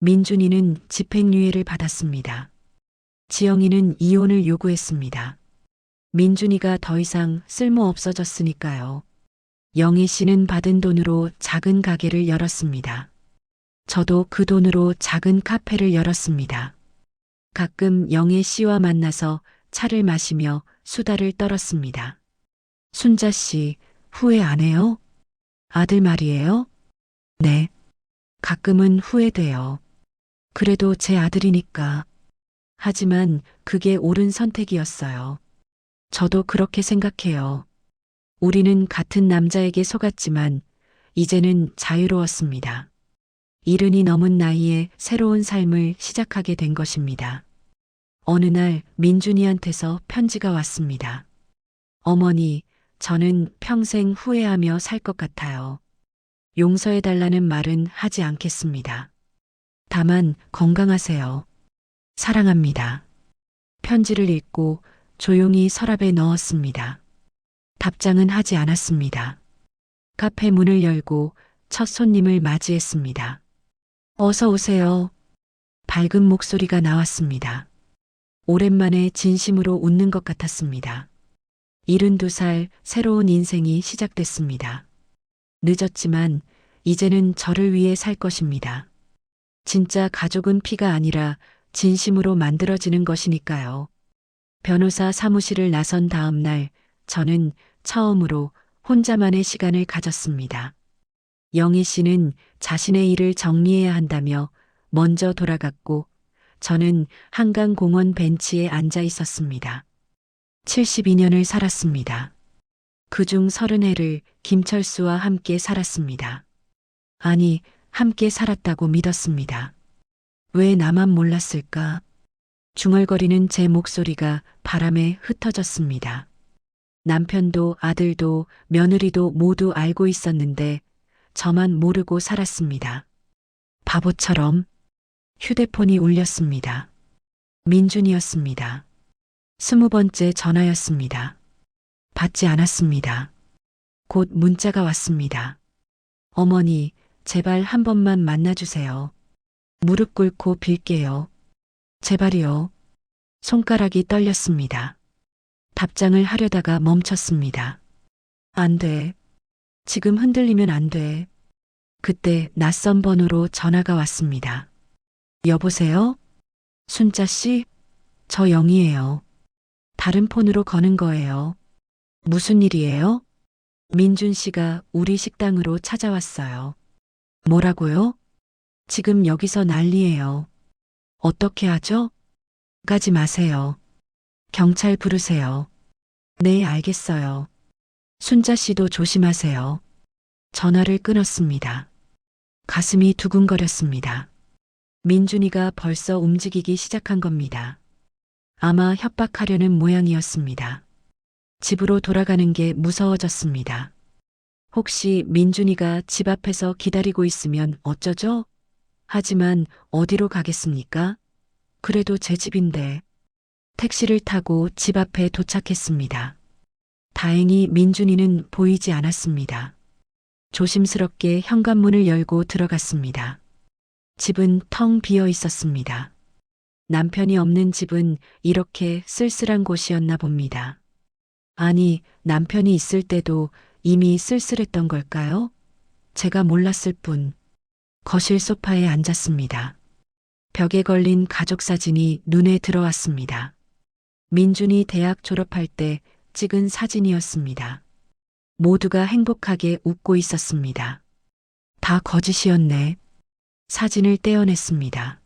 [SPEAKER 1] 민준이는 집행유예를 받았습니다. 지영이는 이혼을 요구했습니다. 민준이가 더 이상 쓸모 없어졌으니까요. 영희 씨는 받은 돈으로 작은 가게를 열었습니다. 저도 그 돈으로 작은 카페를 열었습니다. 가끔 영애 씨와 만나서 차를 마시며 수다를 떨었습니다. 순자 씨, 후회 안 해요? 아들 말이에요? 네. 가끔은 후회돼요. 그래도 제 아들이니까. 하지만 그게 옳은 선택이었어요. 저도 그렇게 생각해요. 우리는 같은 남자에게 속았지만 이제는 자유로웠습니다. 이른이 넘은 나이에 새로운 삶을 시작하게 된 것입니다. 어느 날 민준이한테서 편지가 왔습니다. 어머니, 저는 평생 후회하며 살 것 같아요. 용서해달라는 말은 하지 않겠습니다. 다만 건강하세요. 사랑합니다. 편지를 읽고 조용히 서랍에 넣었습니다. 답장은 하지 않았습니다. 카페 문을 열고 첫 손님을 맞이했습니다. 어서 오세요. 밝은 목소리가 나왔습니다. 오랜만에 진심으로 웃는 것 같았습니다. 72살 새로운 인생이 시작됐습니다. 늦었지만 이제는 저를 위해 살 것입니다. 진짜 가족은 피가 아니라 진심으로 만들어지는 것이니까요. 변호사 사무실을 나선 다음 날 저는 처음으로 혼자만의 시간을 가졌습니다. 영희 씨는 자신의 일을 정리해야 한다며 먼저 돌아갔고 저는 한강공원 벤치에 앉아 있었습니다. 72년을 살았습니다. 그중 30해를 김철수와 함께 살았습니다. 아니, 함께 살았다고 믿었습니다. 왜 나만 몰랐을까? 중얼거리는 제 목소리가 바람에 흩어졌습니다. 남편도 아들도 며느리도 모두 알고 있었는데 저만 모르고 살았습니다. 바보처럼 휴대폰이 울렸습니다. 민준이었습니다. 20번째 전화였습니다. 받지 않았습니다. 곧 문자가 왔습니다. 어머니, 제발 한 번만 만나주세요. 무릎 꿇고 빌게요. 제발이요. 손가락이 떨렸습니다. 답장을 하려다가 멈췄습니다. 안 돼. 지금 흔들리면 안 돼. 그때 낯선 번호로 전화가 왔습니다. 여보세요? 순자 씨? 저 영이에요. 다른 폰으로 거는 거예요. 무슨 일이에요? 민준 씨가 우리 식당으로 찾아왔어요. 뭐라고요? 지금 여기서 난리예요. 어떻게 하죠? 가지 마세요. 경찰 부르세요. 네, 알겠어요. 순자 씨도 조심하세요. 전화를 끊었습니다. 가슴이 두근거렸습니다. 민준이가 벌써 움직이기 시작한 겁니다. 아마 협박하려는 모양이었습니다. 집으로 돌아가는 게 무서워졌습니다. 혹시 민준이가 집 앞에서 기다리고 있으면 어쩌죠? 하지만 어디로 가겠습니까? 그래도 제 집인데. 택시를 타고 집 앞에 도착했습니다. 다행히 민준이는 보이지 않았습니다. 조심스럽게 현관문을 열고 들어갔습니다. 집은 텅 비어 있었습니다. 남편이 없는 집은 이렇게 쓸쓸한 곳이었나 봅니다. 아니, 남편이 있을 때도 이미 쓸쓸했던 걸까요? 제가 몰랐을 뿐. 거실 소파에 앉았습니다. 벽에 걸린 가족 사진이 눈에 들어왔습니다. 민준이 대학 졸업할 때 찍은 사진이었습니다. 모두가 행복하게 웃고 있었습니다. 다 거짓이었네. 사진을 떼어냈습니다.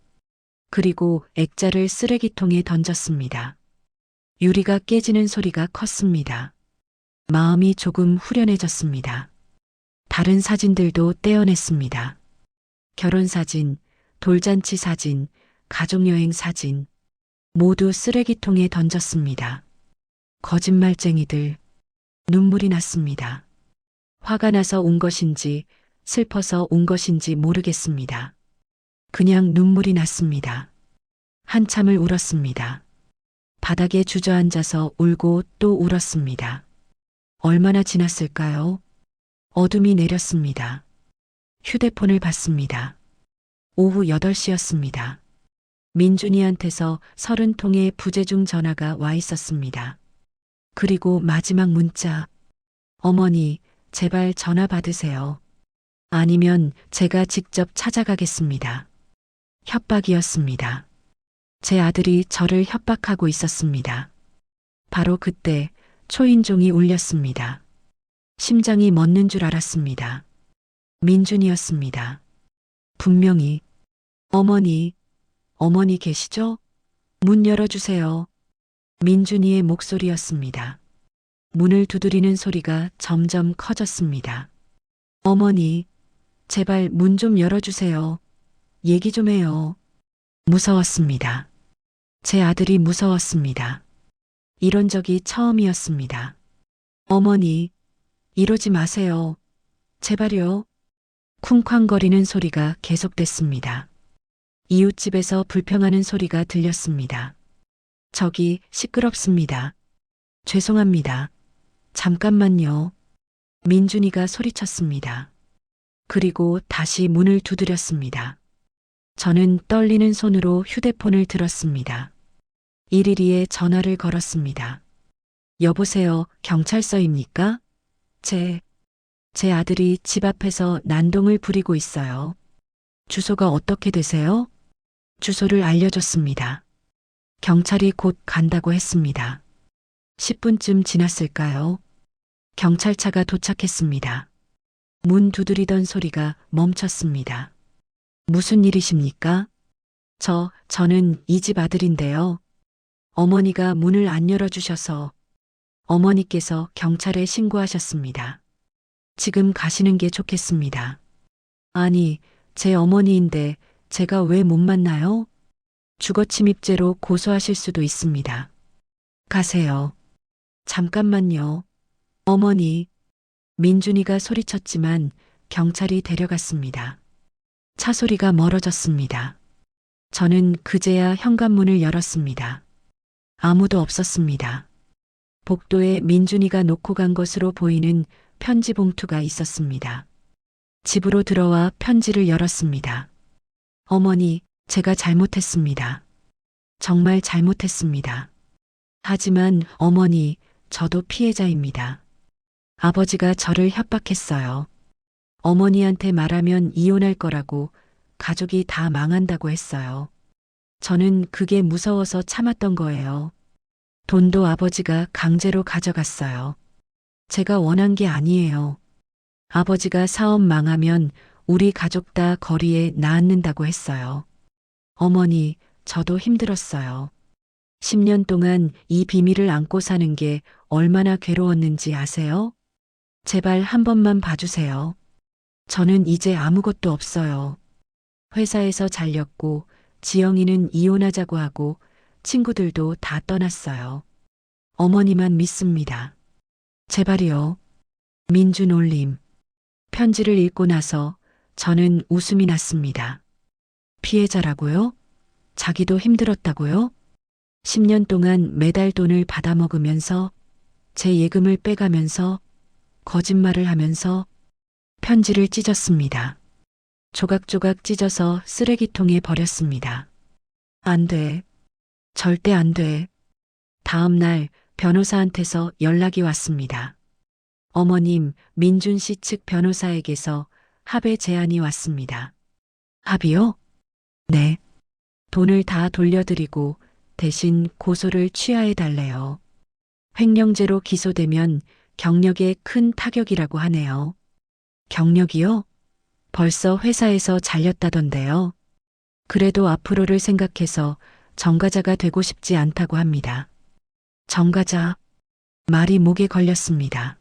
[SPEAKER 1] 그리고 액자를 쓰레기통에 던졌습니다. 유리가 깨지는 소리가 컸습니다. 마음이 조금 후련해졌습니다. 다른 사진들도 떼어냈습니다. 결혼사진, 돌잔치 사진, 가족여행 사진, 모두 쓰레기통에 던졌습니다. 거짓말쟁이들. 눈물이 났습니다. 화가 나서 운 것인지 슬퍼서 운 것인지 모르겠습니다. 그냥 눈물이 났습니다. 한참을 울었습니다. 바닥에 주저앉아서 울고 또 울었습니다. 얼마나 지났을까요? 어둠이 내렸습니다. 휴대폰을 봤습니다. 오후 8시였습니다. 민준이한테서 30통의 부재중 전화가 와 있었습니다. 그리고 마지막 문자. 어머니, 제발 전화 받으세요. 아니면 제가 직접 찾아가겠습니다. 협박이었습니다. 제 아들이 저를 협박하고 있었습니다. 바로 그때 초인종이 울렸습니다. 심장이 멎는 줄 알았습니다. 민준이었습니다. 분명히. 어머니, 어머니 계시죠? 문 열어주세요. 민준이의 목소리였습니다. 문을 두드리는 소리가 점점 커졌습니다. 어머니, 제발 문 좀 열어주세요. 얘기 좀 해요. 무서웠습니다. 제 아들이 무서웠습니다. 이런 적이 처음이었습니다. 어머니, 이러지 마세요. 제발요. 쿵쾅거리는 소리가 계속됐습니다. 이웃집에서 불평하는 소리가 들렸습니다. 저기 시끄럽습니다. 죄송합니다. 잠깐만요. 민준이가 소리쳤습니다. 그리고 다시 문을 두드렸습니다. 저는 떨리는 손으로 휴대폰을 들었습니다. 112에 전화를 걸었습니다. 여보세요, 경찰서입니까? 제 아들이 집 앞에서 난동을 부리고 있어요. 주소가 어떻게 되세요? 주소를 알려줬습니다. 경찰이 곧 간다고 했습니다. 10분쯤 지났을까요? 경찰차가 도착했습니다. 문 두드리던 소리가 멈췄습니다. 무슨 일이십니까? 저는 이 집 아들인데요. 어머니가 문을 안 열어주셔서 어머니께서 경찰에 신고하셨습니다. 지금 가시는 게 좋겠습니다. 아니, 제 어머니인데 제가 왜 못 만나요? 주거침입죄로 고소하실 수도 있습니다. 가세요. 잠깐만요. 어머니. 민준이가 소리쳤지만 경찰이 데려갔습니다. 차 소리가 멀어졌습니다. 저는 그제야 현관문을 열었습니다. 아무도 없었습니다. 복도에 민준이가 놓고 간 것으로 보이는 편지 봉투가 있었습니다. 집으로 들어와 편지를 열었습니다. 어머니, 제가 잘못했습니다. 정말 잘못했습니다. 하지만 어머니, 저도 피해자입니다. 아버지가 저를 협박했어요. 어머니한테 말하면 이혼할 거라고, 가족이 다 망한다고 했어요. 저는 그게 무서워서 참았던 거예요. 돈도 아버지가 강제로 가져갔어요. 제가 원한 게 아니에요. 아버지가 사업 망하면 우리 가족 다 거리에 나앉는다고 했어요. 어머니, 저도 힘들었어요. 10년 동안 이 비밀을 안고 사는 게 얼마나 괴로웠는지 아세요? 제발 한 번만 봐주세요. 저는 이제 아무것도 없어요. 회사에서 잘렸고, 지영이는 이혼하자고 하고, 친구들도 다 떠났어요. 어머니만 믿습니다. 제발이요. 민준 올림. 편지를 읽고 나서 저는 웃음이 났습니다. 피해자라고요? 자기도 힘들었다고요? 10년 동안 매달 돈을 받아먹으면서 제 예금을 빼가면서 거짓말을 하면서 편지를 찢었습니다. 조각조각 찢어서 쓰레기통에 버렸습니다. 안 돼. 절대 안 돼. 다음 날 변호사한테서 연락이 왔습니다. 어머님, 민준 씨 측 변호사에게서 합의 제안이 왔습니다. 합의요? 네. 돈을 다 돌려드리고 대신 고소를 취하해 달래요. 횡령죄로 기소되면 경력에 큰 타격이라고 하네요. 경력이요? 벌써 회사에서 잘렸다던데요. 그래도 앞으로를 생각해서 전과자가 되고 싶지 않다고 합니다. 전과자, 말이 목에 걸렸습니다.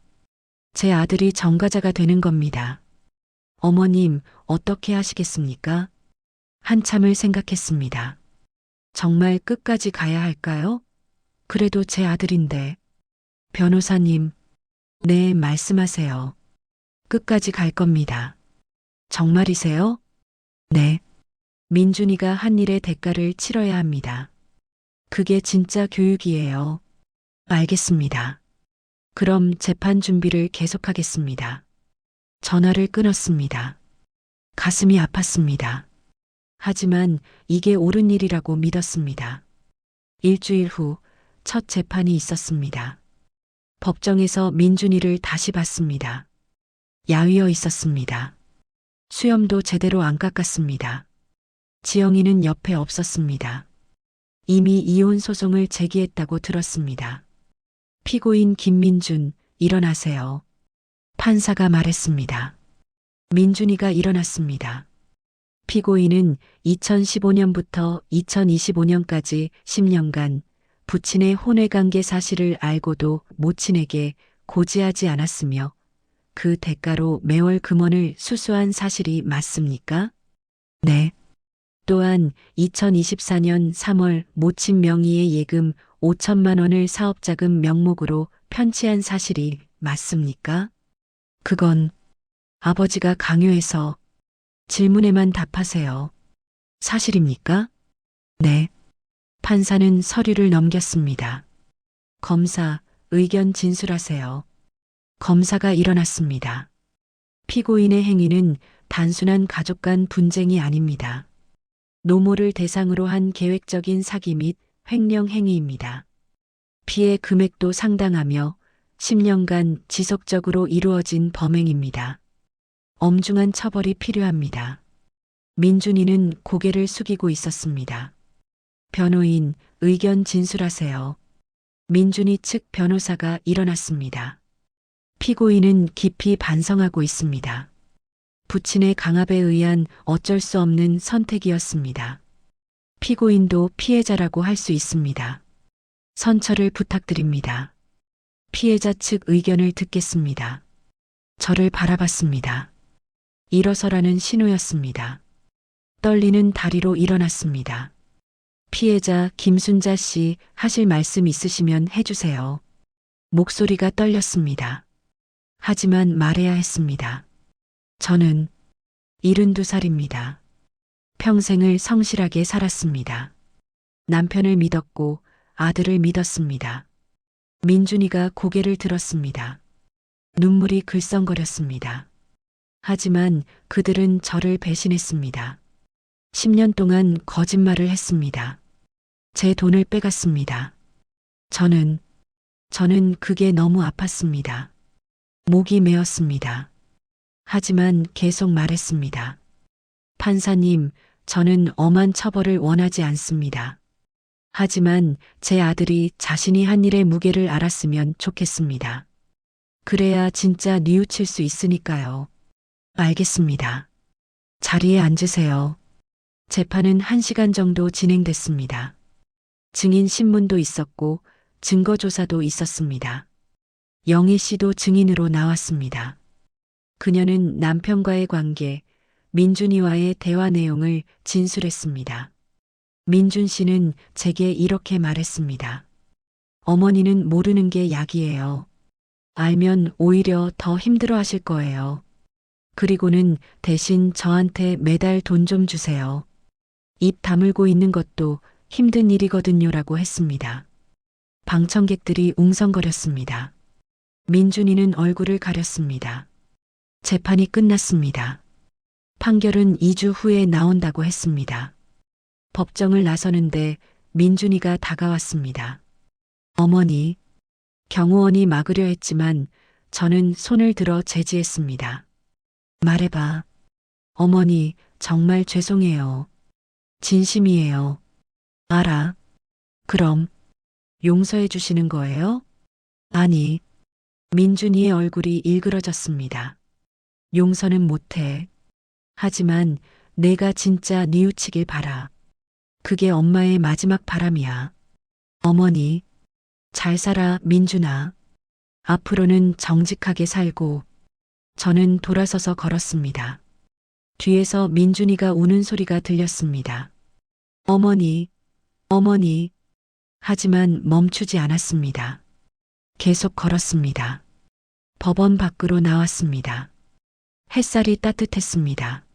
[SPEAKER 1] 제 아들이 전과자가 되는 겁니다. 어머님, 어떻게 하시겠습니까? 한참을 생각했습니다. 정말 끝까지 가야 할까요? 그래도 제 아들인데. 변호사님, 네, 말씀하세요. 끝까지 갈 겁니다. 정말이세요? 네. 민준이가 한 일의 대가를 치러야 합니다. 그게 진짜 교육이에요. 알겠습니다. 그럼 재판 준비를 계속하겠습니다. 전화를 끊었습니다. 가슴이 아팠습니다. 하지만 이게 옳은 일이라고 믿었습니다. 일주일 후 첫 재판이 있었습니다. 법정에서 민준이를 다시 봤습니다. 야위어 있었습니다. 수염도 제대로 안 깎았습니다. 지영이는 옆에 없었습니다. 이미 이혼 소송을 제기했다고 들었습니다. 피고인 김민준, 일어나세요. 판사가 말했습니다. 민준이가 일어났습니다. 피고인은 2015년부터 2025년까지 10년간 부친의 혼외관계 사실을 알고도 모친에게 고지하지 않았으며 그 대가로 매월 금원을 수수한 사실이 맞습니까? 네. 또한 2024년 3월 모친 명의의 예금 5천만 원을 사업자금 명목으로 편취한 사실이 맞습니까? 그건 아버지가 강요해서 질문에만 답하세요. 사실입니까? 네. 판사는 서류를 넘겼습니다. 검사, 의견 진술하세요. 검사가 일어났습니다. 피고인의 행위는 단순한 가족 간 분쟁이 아닙니다. 노모를 대상으로 한 계획적인 사기 및 횡령 행위입니다. 피해 금액도 상당하며 10년간 지속적으로 이루어진 범행입니다. 엄중한 처벌이 필요합니다. 민준이는 고개를 숙이고 있었습니다. 변호인, 의견 진술하세요. 민준이 측 변호사가 일어났습니다. 피고인은 깊이 반성하고 있습니다. 부친의 강압에 의한 어쩔 수 없는 선택이었습니다. 피고인도 피해자라고 할 수 있습니다. 선처를 부탁드립니다. 피해자 측 의견을 듣겠습니다. 저를 바라봤습니다. 일어서라는 신호였습니다. 떨리는 다리로 일어났습니다. 피해자 김순자 씨 하실 말씀 있으시면 해주세요. 목소리가 떨렸습니다. 하지만 말해야 했습니다. 저는 72살입니다. 평생을 성실하게 살았습니다. 남편을 믿었고 아들을 믿었습니다. 민준이가 고개를 들었습니다. 눈물이 글썽거렸습니다. 하지만 그들은 저를 배신했습니다. 10년 동안 거짓말을 했습니다. 제 돈을 빼갔습니다. 저는 그게 너무 아팠습니다. 목이 메었습니다. 하지만 계속 말했습니다. 판사님, 저는 엄한 처벌을 원하지 않습니다. 하지만 제 아들이 자신이 한 일의 무게를 알았으면 좋겠습니다. 그래야 진짜 뉘우칠 수 있으니까요. 알겠습니다. 자리에 앉으세요. 재판은 1시간 정도 진행됐습니다. 증인 신문도 있었고 증거 조사도 있었습니다. 영애 씨도 증인으로 나왔습니다. 그녀는 남편과의 관계, 민준이와의 대화 내용을 진술했습니다. 민준 씨는 제게 이렇게 말했습니다. 어머니는 모르는 게 약이에요. 알면 오히려 더 힘들어 하실 거예요. 그리고는 대신 저한테 매달 돈 좀 주세요. 입 다물고 있는 것도 힘든 일이거든요라고 했습니다. 방청객들이 웅성거렸습니다. 민준이는 얼굴을 가렸습니다. 재판이 끝났습니다. 판결은 2주 후에 나온다고 했습니다. 법정을 나서는데 민준이가 다가왔습니다. 어머니, 경호원이 막으려 했지만 저는 손을 들어 제지했습니다. 말해봐. 어머니, 정말 죄송해요. 진심이에요. 알아. 그럼 용서해 주시는 거예요? 아니. 민준이의 얼굴이 일그러졌습니다. 용서는 못해. 하지만 내가 진짜 뉘우치길 바라. 그게 엄마의 마지막 바람이야. 어머니, 잘 살아, 민준아. 앞으로는 정직하게 살고. 저는 돌아서서 걸었습니다. 뒤에서 민준이가 우는 소리가 들렸습니다. 어머니, 어머니. 하지만 멈추지 않았습니다. 계속 걸었습니다. 법원 밖으로 나왔습니다. 햇살이 따뜻했습니다.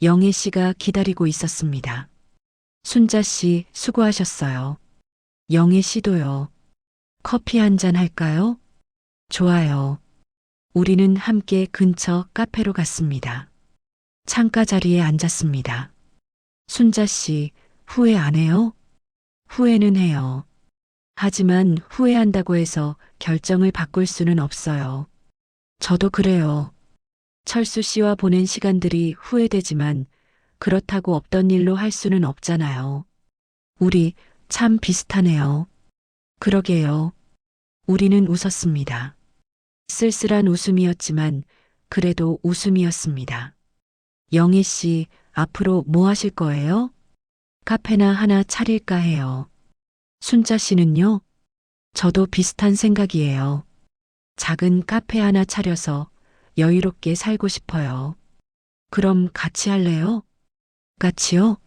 [SPEAKER 1] 영애 씨가 기다리고 있었습니다. 순자 씨, 수고하셨어요. 영애 씨도요. 커피 한 잔 할까요? 좋아요. 우리는 함께 근처 카페로 갔습니다. 창가 자리에 앉았습니다. 순자 씨, 후회 안 해요? 후회는 해요. 하지만 후회한다고 해서 결정을 바꿀 수는 없어요. 저도 그래요. 철수 씨와 보낸 시간들이 후회되지만 그렇다고 없던 일로 할 수는 없잖아요. 우리 참 비슷하네요. 그러게요. 우리는 웃었습니다. 쓸쓸한 웃음이었지만 그래도 웃음이었습니다. 영애 씨, 앞으로 뭐 하실 거예요? 카페나 하나 차릴까 해요. 순자 씨는요? 저도 비슷한 생각이에요. 작은 카페 하나 차려서 여유롭게 살고 싶어요. 그럼 같이 할래요? 같이요?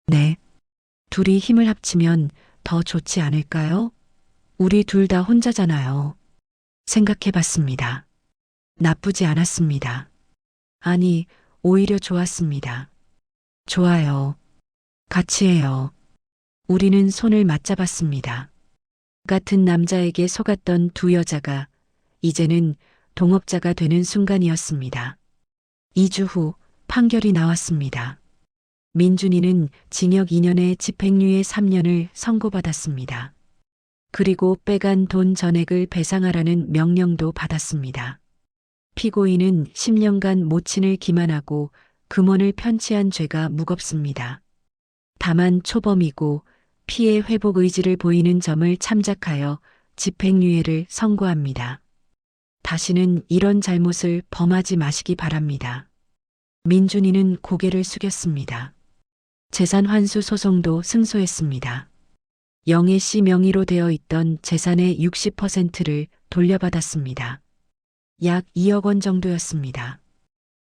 [SPEAKER 1] 네. 둘이 힘을 합치면 더 좋지 않을까요? 우리 둘 다 혼자잖아요. 생각해 봤습니다. 나쁘지 않았습니다. 아니, 오히려 좋았습니다. 좋아요. 같이 해요. 우리는 손을 맞잡았습니다. 같은 남자에게 속았던 두 여자가 이제는 동업자가 되는 순간이었습니다. 2주 후 판결이 나왔습니다. 민준이는 징역 2년에 집행유예 3년을 선고받았습니다. 그리고 빼간 돈 전액을 배상하라는 명령도 받았습니다. 피고인은 10년간 모친을 기만하고 금원을 편취한 죄가 무겁습니다. 다만 초범이고 피해 회복 의지를 보이는 점을 참작하여 집행유예를 선고합니다. 다시는 이런 잘못을 범하지 마시기 바랍니다. 민준이는 고개를 숙였습니다. 재산 환수 소송도 승소했습니다. 영애 씨 명의로 되어 있던 재산의 60%를 돌려받았습니다. 약 2억 원 정도였습니다.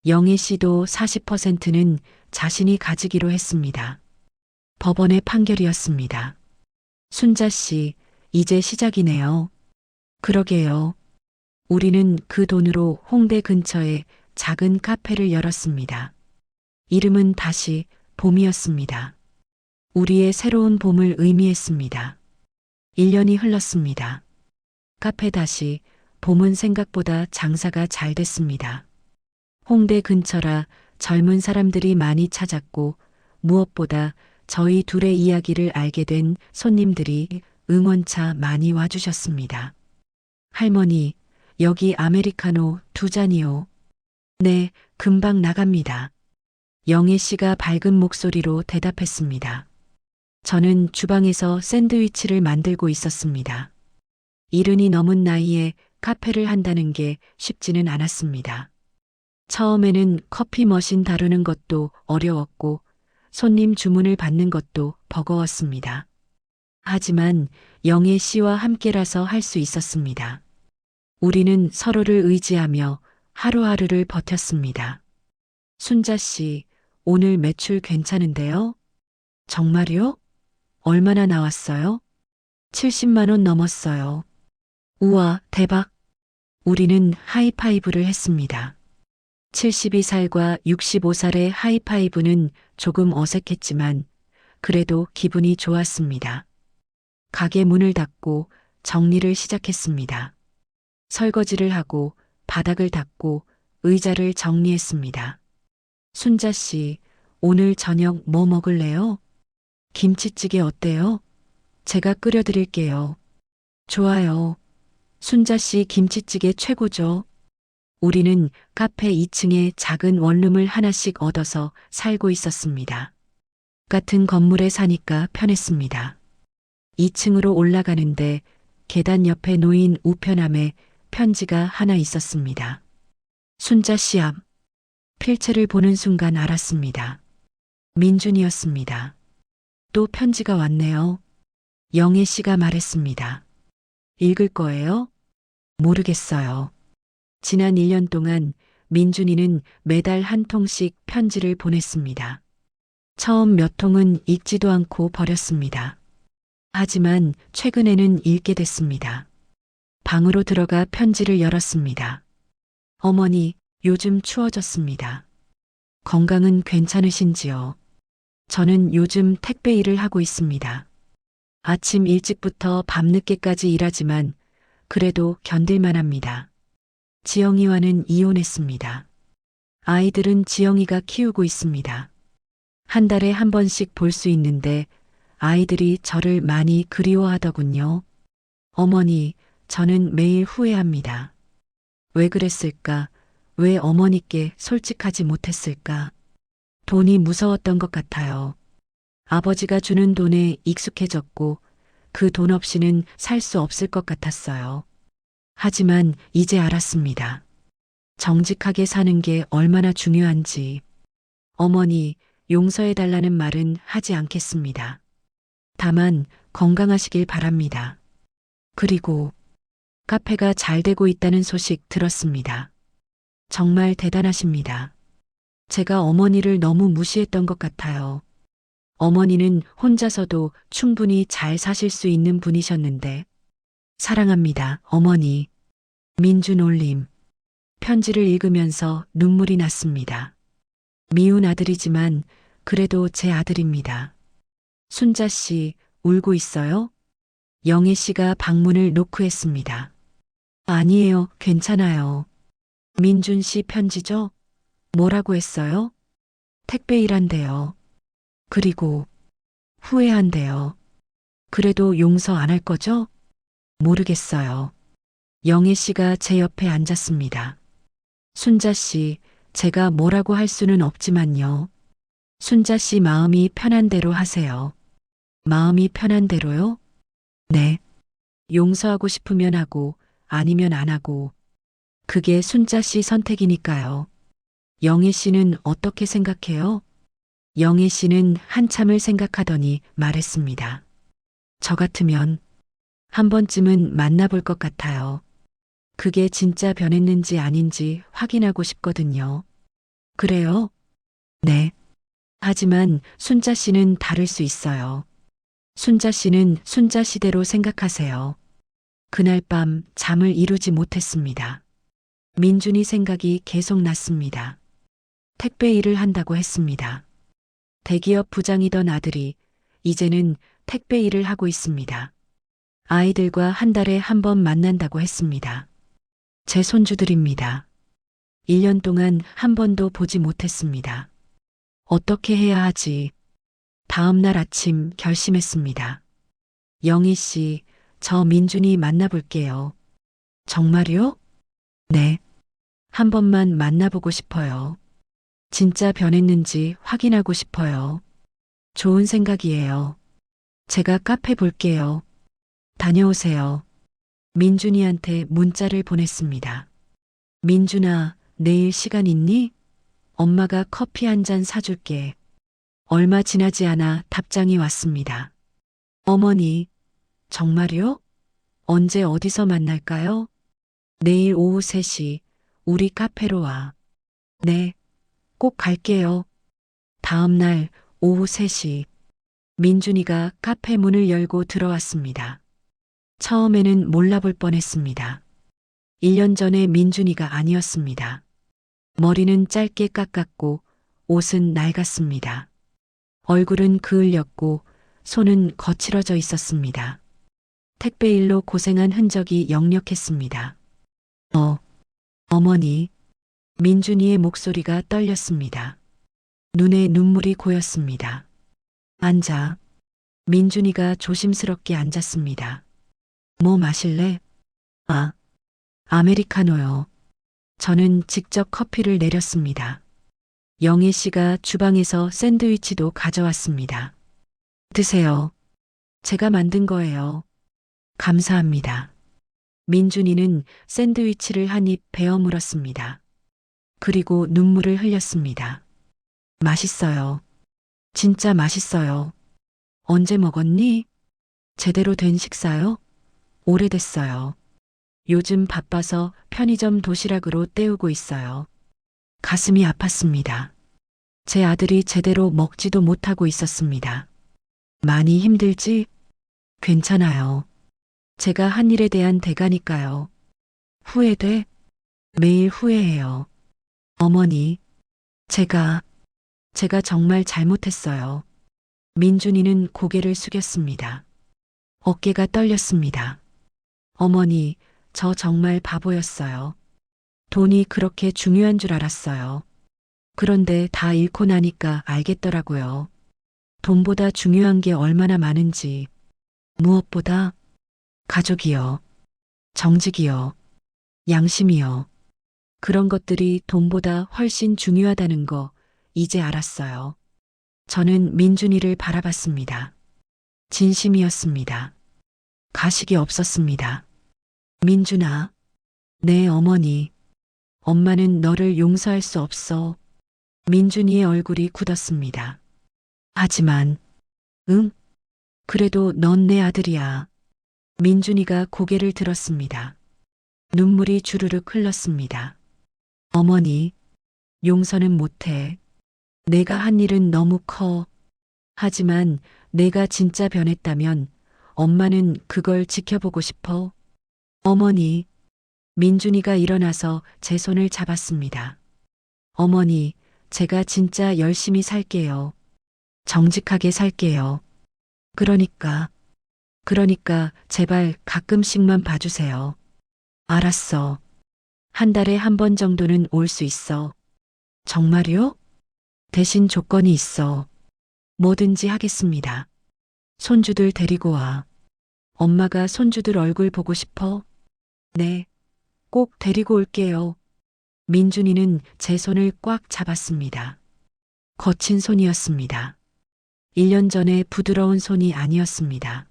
[SPEAKER 1] 영애 씨도 40%는 자신이 가지기로 했습니다. 법원의 판결이었습니다. 순자 씨, 이제 시작이네요. 그러게요. 우리는 그 돈으로 홍대 근처에 작은 카페를 열었습니다. 이름은 다시 봄이었습니다. 우리의 새로운 봄을 의미했습니다. 1년이 흘렀습니다. 카페 다시 봄은 생각보다 장사가 잘 됐습니다. 홍대 근처라 젊은 사람들이 많이 찾았고 무엇보다 저희 둘의 이야기를 알게 된 손님들이 응원차 많이 와주셨습니다. 할머니, 여기 아메리카노 2잔이요. 네, 금방 나갑니다. 영애 씨가 밝은 목소리로 대답했습니다. 저는 주방에서 샌드위치를 만들고 있었습니다. 70이 넘은 나이에 카페를 한다는 게 쉽지는 않았습니다. 처음에는 커피 머신 다루는 것도 어려웠고 손님 주문을 받는 것도 버거웠습니다. 하지만 영애 씨와 함께라서 할 수 있었습니다. 우리는 서로를 의지하며 하루하루를 버텼습니다. 순자 씨, 오늘 매출 괜찮은데요? 정말요? 얼마나 나왔어요? 70만 원 넘었어요. 우와, 대박. 우리는 하이파이브를 했습니다. 72살과 65살의 하이파이브는 조금 어색했지만 그래도 기분이 좋았습니다. 가게 문을 닫고 정리를 시작했습니다. 설거지를 하고 바닥을 닦고 의자를 정리했습니다. 순자 씨, 오늘 저녁 뭐 먹을래요? 김치찌개 어때요? 제가 끓여드릴게요. 좋아요. 순자 씨 김치찌개 최고죠. 우리는 카페 2층에 작은 원룸을 하나씩 얻어서 살고 있었습니다. 같은 건물에 사니까 편했습니다. 2층으로 올라가는데 계단 옆에 놓인 우편함에 편지가 하나 있었습니다. 순자 씨 앞. 필체를 보는 순간 알았습니다. 민준이었습니다. 또 편지가 왔네요. 영애 씨가 말했습니다. 읽을 거예요? 모르겠어요. 지난 1년 동안 민준이는 매달 한 통씩 편지를 보냈습니다. 처음 몇 통은 읽지도 않고 버렸습니다. 하지만 최근에는 읽게 됐습니다. 방으로 들어가 편지를 열었습니다. 어머니, 요즘 추워졌습니다. 건강은 괜찮으신지요? 저는 요즘 택배 일을 하고 있습니다. 아침 일찍부터 밤늦게까지 일하지만 그래도 견딜만 합니다. 지영이와는 이혼했습니다. 아이들은 지영이가 키우고 있습니다. 한 달에 한 번씩 볼 수 있는데 아이들이 저를 많이 그리워하더군요. 어머니, 저는 매일 후회합니다. 왜 그랬을까? 왜 어머니께 솔직하지 못했을까? 돈이 무서웠던 것 같아요. 아버지가 주는 돈에 익숙해졌고 그 돈 없이는 살 수 없을 것 같았어요. 하지만 이제 알았습니다. 정직하게 사는 게 얼마나 중요한지. 어머니, 용서해달라는 말은 하지 않겠습니다. 다만 건강하시길 바랍니다. 그리고 카페가 잘 되고 있다는 소식 들었습니다. 정말 대단하십니다. 제가 어머니를 너무 무시했던 것 같아요. 어머니는 혼자서도 충분히 잘 사실 수 있는 분이셨는데. 사랑합니다, 어머니. 민준 올림. 편지를 읽으면서 눈물이 났습니다. 미운 아들이지만 그래도 제 아들입니다. 순자 씨, 울고 있어요? 영애 씨가 방문을 노크했습니다. 아니에요, 괜찮아요. 민준 씨 편지죠? 뭐라고 했어요? 택배 일한대요. 그리고 후회한대요. 그래도 용서 안 할 거죠? 모르겠어요. 영애 씨가 제 옆에 앉았습니다. 순자 씨, 제가 뭐라고 할 수는 없지만요. 순자 씨 마음이 편한 대로 하세요. 마음이 편한 대로요? 네. 용서하고 싶으면 하고 아니면 안 하고. 그게 순자 씨 선택이니까요. 영애 씨는 어떻게 생각해요? 영애 씨는 한참을 생각하더니 말했습니다. 저 같으면 한 번쯤은 만나볼 것 같아요. 그게 진짜 변했는지 아닌지 확인하고 싶거든요. 그래요? 네. 하지만 순자 씨는 다를 수 있어요. 순자 씨는 순자 씨대로 생각하세요. 그날 밤 잠을 이루지 못했습니다. 민준이 생각이 계속 났습니다. 택배 일을 한다고 했습니다. 대기업 부장이던 아들이 이제는 택배 일을 하고 있습니다. 아이들과 한 달에 한 번 만난다고 했습니다. 제 손주들입니다. 1년 동안 한 번도 보지 못했습니다. 어떻게 해야 하지? 다음 날 아침 결심했습니다. 영희 씨, 저 민준이 만나볼게요. 정말요? 네. 한 번만 만나보고 싶어요. 진짜 변했는지 확인하고 싶어요. 좋은 생각이에요. 제가 카페 볼게요. 다녀오세요. 민준이한테 문자를 보냈습니다. 민준아, 내일 시간 있니? 엄마가 커피 한 잔 사줄게. 얼마 지나지 않아 답장이 왔습니다. 어머니, 정말요? 언제 어디서 만날까요? 내일 오후 3시, 우리 카페로 와. 네, 꼭 갈게요. 다음 날 오후 3시, 민준이가 카페 문을 열고 들어왔습니다. 처음에는 몰라볼 뻔했습니다. 1년 전에 민준이가 아니었습니다. 머리는 짧게 깎았고 옷은 낡았습니다. 얼굴은 그을렸고 손은 거칠어져 있었습니다. 택배 일로 고생한 흔적이 역력했습니다. 어머니. 민준이의 목소리가 떨렸습니다. 눈에 눈물이 고였습니다. 앉아. 민준이가 조심스럽게 앉았습니다. 뭐 마실래? 아메리카노요. 저는 직접 커피를 내렸습니다. 영애 씨가 주방에서 샌드위치도 가져왔습니다. 드세요. 제가 만든 거예요. 감사합니다. 민준이는 샌드위치를 한 입 베어 물었습니다. 그리고 눈물을 흘렸습니다. 맛있어요. 진짜 맛있어요. 언제 먹었니? 제대로 된 식사요? 오래됐어요. 요즘 바빠서 편의점 도시락으로 때우고 있어요. 가슴이 아팠습니다. 제 아들이 제대로 먹지도 못하고 있었습니다. 많이 힘들지? 괜찮아요. 제가 한 일에 대한 대가니까요. 후회돼? 매일 후회해요. 어머니, 제가 정말 잘못했어요. 민준이는 고개를 숙였습니다. 어깨가 떨렸습니다. 어머니, 저 정말 바보였어요. 돈이 그렇게 중요한 줄 알았어요. 그런데 다 잃고 나니까 알겠더라고요. 돈보다 중요한 게 얼마나 많은지. 무엇보다 가족이요. 정직이요. 양심이요. 그런 것들이 돈보다 훨씬 중요하다는 거 이제 알았어요. 저는 민준이를 바라봤습니다. 진심이었습니다. 가식이 없었습니다. 민준아, 내 어머니. 엄마는 너를 용서할 수 없어. 민준이의 얼굴이 굳었습니다. 하지만, 응? 그래도 넌 내 아들이야. 민준이가 고개를 들었습니다. 눈물이 주르륵 흘렀습니다. 어머니, 용서는 못해. 내가 한 일은 너무 커. 하지만 내가 진짜 변했다면 엄마는 그걸 지켜보고 싶어. 어머니, 민준이가 일어나서 제 손을 잡았습니다. 어머니, 제가 진짜 열심히 살게요. 정직하게 살게요. 그러니까 제발 가끔씩만 봐주세요. 알았어. 한 달에 한 번 정도는 올 수 있어. 정말요? 대신 조건이 있어. 뭐든지 하겠습니다. 손주들 데리고 와. 엄마가 손주들 얼굴 보고 싶어? 네, 꼭 데리고 올게요. 민준이는 제 손을 꽉 잡았습니다. 거친 손이었습니다. 1년 전에 부드러운 손이 아니었습니다.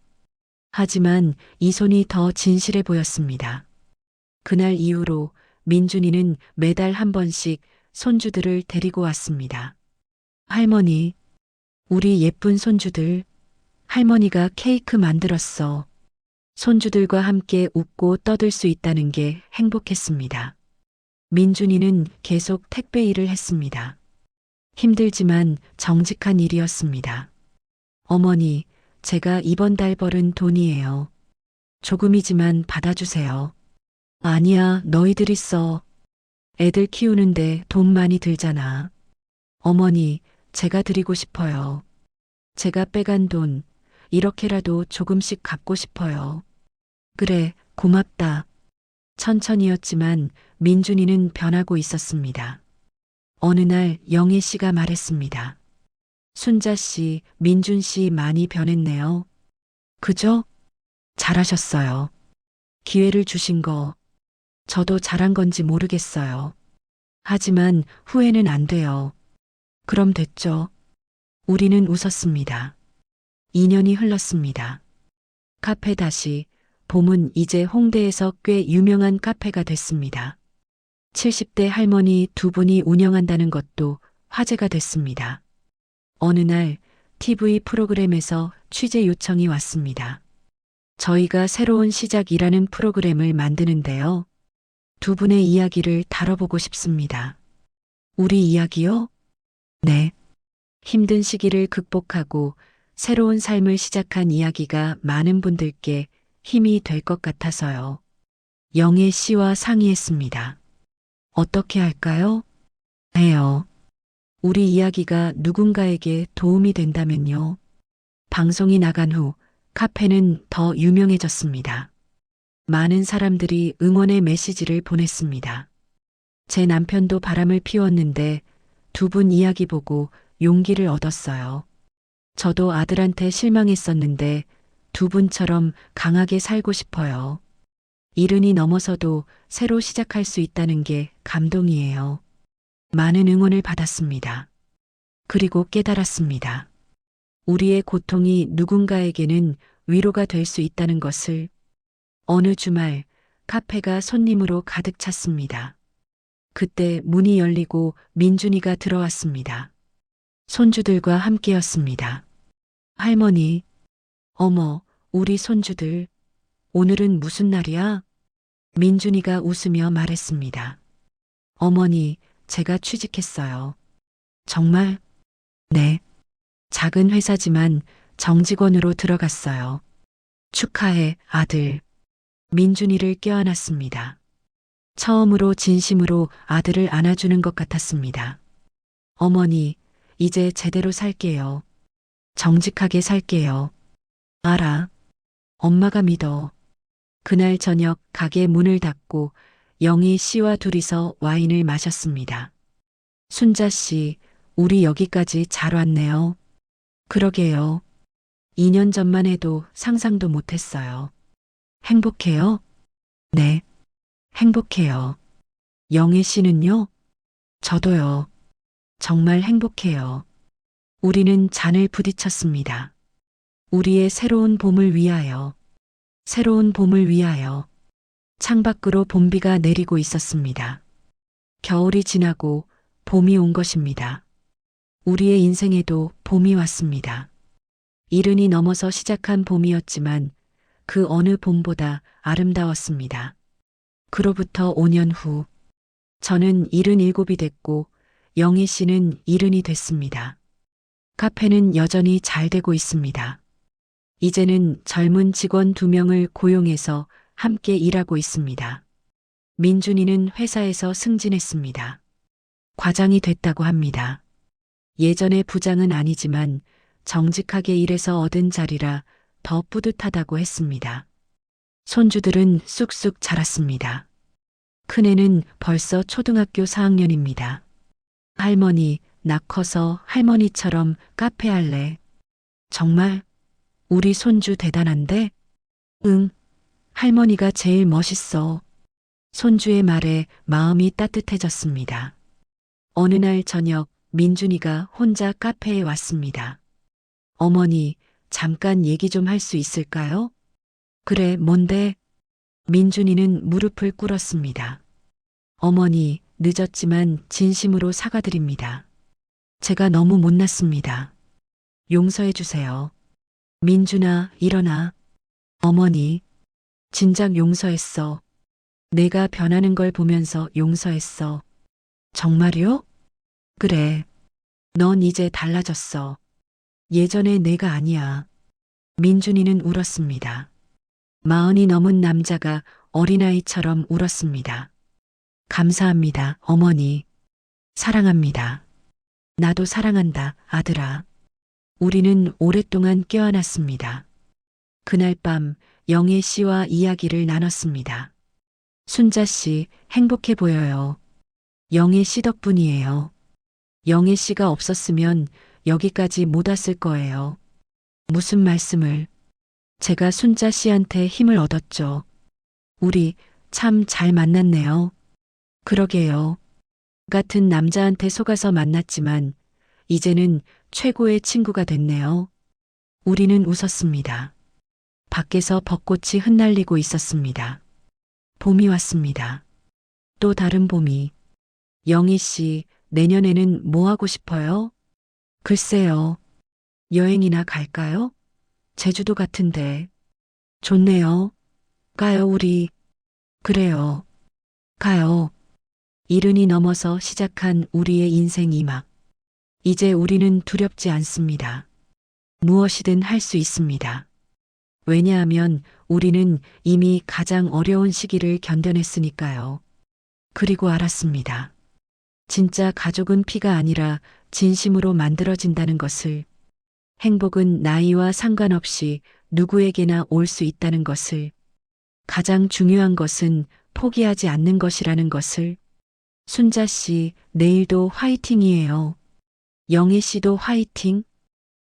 [SPEAKER 1] 하지만 이 손이 더 진실해 보였습니다. 그날 이후로 민준이는 매달 한 번씩 손주들을 데리고 왔습니다. 할머니, 우리 예쁜 손주들, 할머니가 케이크 만들었어. 손주들과 함께 웃고 떠들 수 있다는 게 행복했습니다. 민준이는 계속 택배 일을 했습니다. 힘들지만 정직한 일이었습니다. 어머니, 제가 이번 달 벌은 돈이에요. 조금이지만 받아주세요. 아니야, 너희들이 써. 애들 키우는데 돈 많이 들잖아. 어머니, 제가 드리고 싶어요. 제가 빼간 돈, 이렇게라도 조금씩 갚고 싶어요. 그래, 고맙다. 천천히였지만 민준이는 변하고 있었습니다. 어느 날 영애 씨가 말했습니다. 순자 씨, 민준 씨 많이 변했네요. 그죠? 잘하셨어요. 기회를 주신 거, 저도 잘한 건지 모르겠어요. 하지만 후회는 안 돼요. 그럼 됐죠. 우리는 웃었습니다. 2년이 흘렀습니다. 카페 다시, 봄은 이제 홍대에서 꽤 유명한 카페가 됐습니다. 70대 할머니 두 분이 운영한다는 것도 화제가 됐습니다. 어느 날 TV 프로그램에서 취재 요청이 왔습니다. 저희가 새로운 시작이라는 프로그램을 만드는데요. 두 분의 이야기를 다뤄보고 싶습니다. 우리 이야기요? 네. 힘든 시기를 극복하고 새로운 삶을 시작한 이야기가 많은 분들께 힘이 될 것 같아서요. 영애 씨와 상의했습니다. 어떻게 할까요? 해요. 우리 이야기가 누군가에게 도움이 된다면요. 방송이 나간 후 카페는 더 유명해졌습니다. 많은 사람들이 응원의 메시지를 보냈습니다. 제 남편도 바람을 피웠는데 두 분 이야기 보고 용기를 얻었어요. 저도 아들한테 실망했었는데 두 분처럼 강하게 살고 싶어요. 이른이 넘어서도 새로 시작할 수 있다는 게 감동이에요. 많은 응원을 받았습니다. 그리고 깨달았습니다. 우리의 고통이 누군가에게는 위로가 될 수 있다는 것을. 어느 주말 카페가 손님으로 가득 찼습니다. 그때 문이 열리고 민준이가 들어왔습니다. 손주들과 함께였습니다. 할머니, 어머, 우리 손주들, 오늘은 무슨 날이야? 민준이가 웃으며 말했습니다. 어머니, 제가 취직했어요. 정말? 네. 작은 회사지만 정직원으로 들어갔어요. 축하해, 아들. 민준이를 껴안았습니다. 처음으로 진심으로 아들을 안아주는 것 같았습니다. 어머니, 이제 제대로 살게요. 정직하게 살게요. 알아. 엄마가 믿어. 그날 저녁 가게 문을 닫고 영희 씨와 둘이서 와인을 마셨습니다. 순자 씨, 우리 여기까지 잘 왔네요. 그러게요. 2년 전만 해도 상상도 못했어요. 행복해요? 네. 행복해요. 영애 씨는요? 저도요. 정말 행복해요. 우리는 잔을 부딪혔습니다. 우리의 새로운 봄을 위하여. 새로운 봄을 위하여. 창밖으로 봄비가 내리고 있었습니다. 겨울이 지나고 봄이 온 것입니다. 우리의 인생에도 봄이 왔습니다. 이른이 넘어서 시작한 봄이었지만 그 어느 봄보다 아름다웠습니다. 그로부터 5년 후, 저는 77이 됐고 영희 씨는 70이 됐습니다. 카페는 여전히 잘 되고 있습니다. 이제는 젊은 직원 2명을 고용해서 함께 일하고 있습니다. 민준이는 회사에서 승진했습니다. 과장이 됐다고 합니다. 예전의 부장은 아니지만 정직하게 일해서 얻은 자리라 더 뿌듯하다고 했습니다. 손주들은 쑥쑥 자랐습니다. 큰애는 벌써 초등학교 4학년입니다. 할머니, 나 커서 할머니처럼 카페 할래. 정말? 우리 손주 대단한데? 응, 할머니가 제일 멋있어. 손주의 말에 마음이 따뜻해졌습니다. 어느 날 저녁 민준이가 혼자 카페에 왔습니다. 어머니, 잠깐 얘기 좀 할 수 있을까요? 그래, 뭔데? 민준이는 무릎을 꿇었습니다. 어머니, 늦었지만 진심으로 사과드립니다. 제가 너무 못났습니다. 용서해 주세요. 민준아, 일어나. 어머니, 진작 용서했어. 내가 변하는 걸 보면서 용서했어. 정말요? 그래. 넌 이제 달라졌어. 예전의 내가 아니야. 민준이는 울었습니다. 40이 넘은 남자가 어린아이처럼 울었습니다. 감사합니다, 어머니. 사랑합니다. 나도 사랑한다, 아들아. 우리는 오랫동안 껴안았습니다. 그날 밤 영애 씨와 이야기를 나눴습니다. 순자 씨, 행복해 보여요. 영애 씨 덕분이에요. 영애 씨가 없었으면 여기까지 못 왔을 거예요. 무슨 말씀을? 제가 순자 씨한테 힘을 얻었죠. 우리 참 잘 만났네요. 그러게요. 같은 남자한테 속아서 만났지만 이제는 최고의 친구가 됐네요. 우리는 웃었습니다. 밖에서 벚꽃이 흩날리고 있었습니다. 봄이 왔습니다. 또 다른 봄이. 영희 씨, 내년에는 뭐 하고 싶어요? 글쎄요. 여행이나 갈까요? 제주도 같은데. 좋네요. 가요, 우리. 그래요. 가요. 이른이 넘어서 시작한 우리의 인생 2막. 이제 우리는 두렵지 않습니다. 무엇이든 할 수 있습니다. 왜냐하면 우리는 이미 가장 어려운 시기를 견뎌냈으니까요. 그리고 알았습니다. 진짜 가족은 피가 아니라 진심으로 만들어진다는 것을, 행복은 나이와 상관없이 누구에게나 올 수 있다는 것을, 가장 중요한 것은 포기하지 않는 것이라는 것을. 순자 씨, 내일도 화이팅이에요. 영애 씨도 화이팅.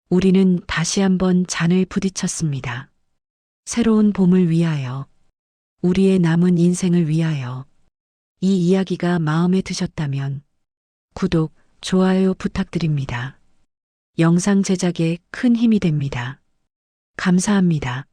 [SPEAKER 1] 우리는 다시 한번 잔을 부딪혔습니다. 새로운 봄을 위하여, 우리의 남은 인생을 위하여. 이 이야기가 마음에 드셨다면 구독, 좋아요 부탁드립니다. 영상 제작에 큰 힘이 됩니다. 감사합니다.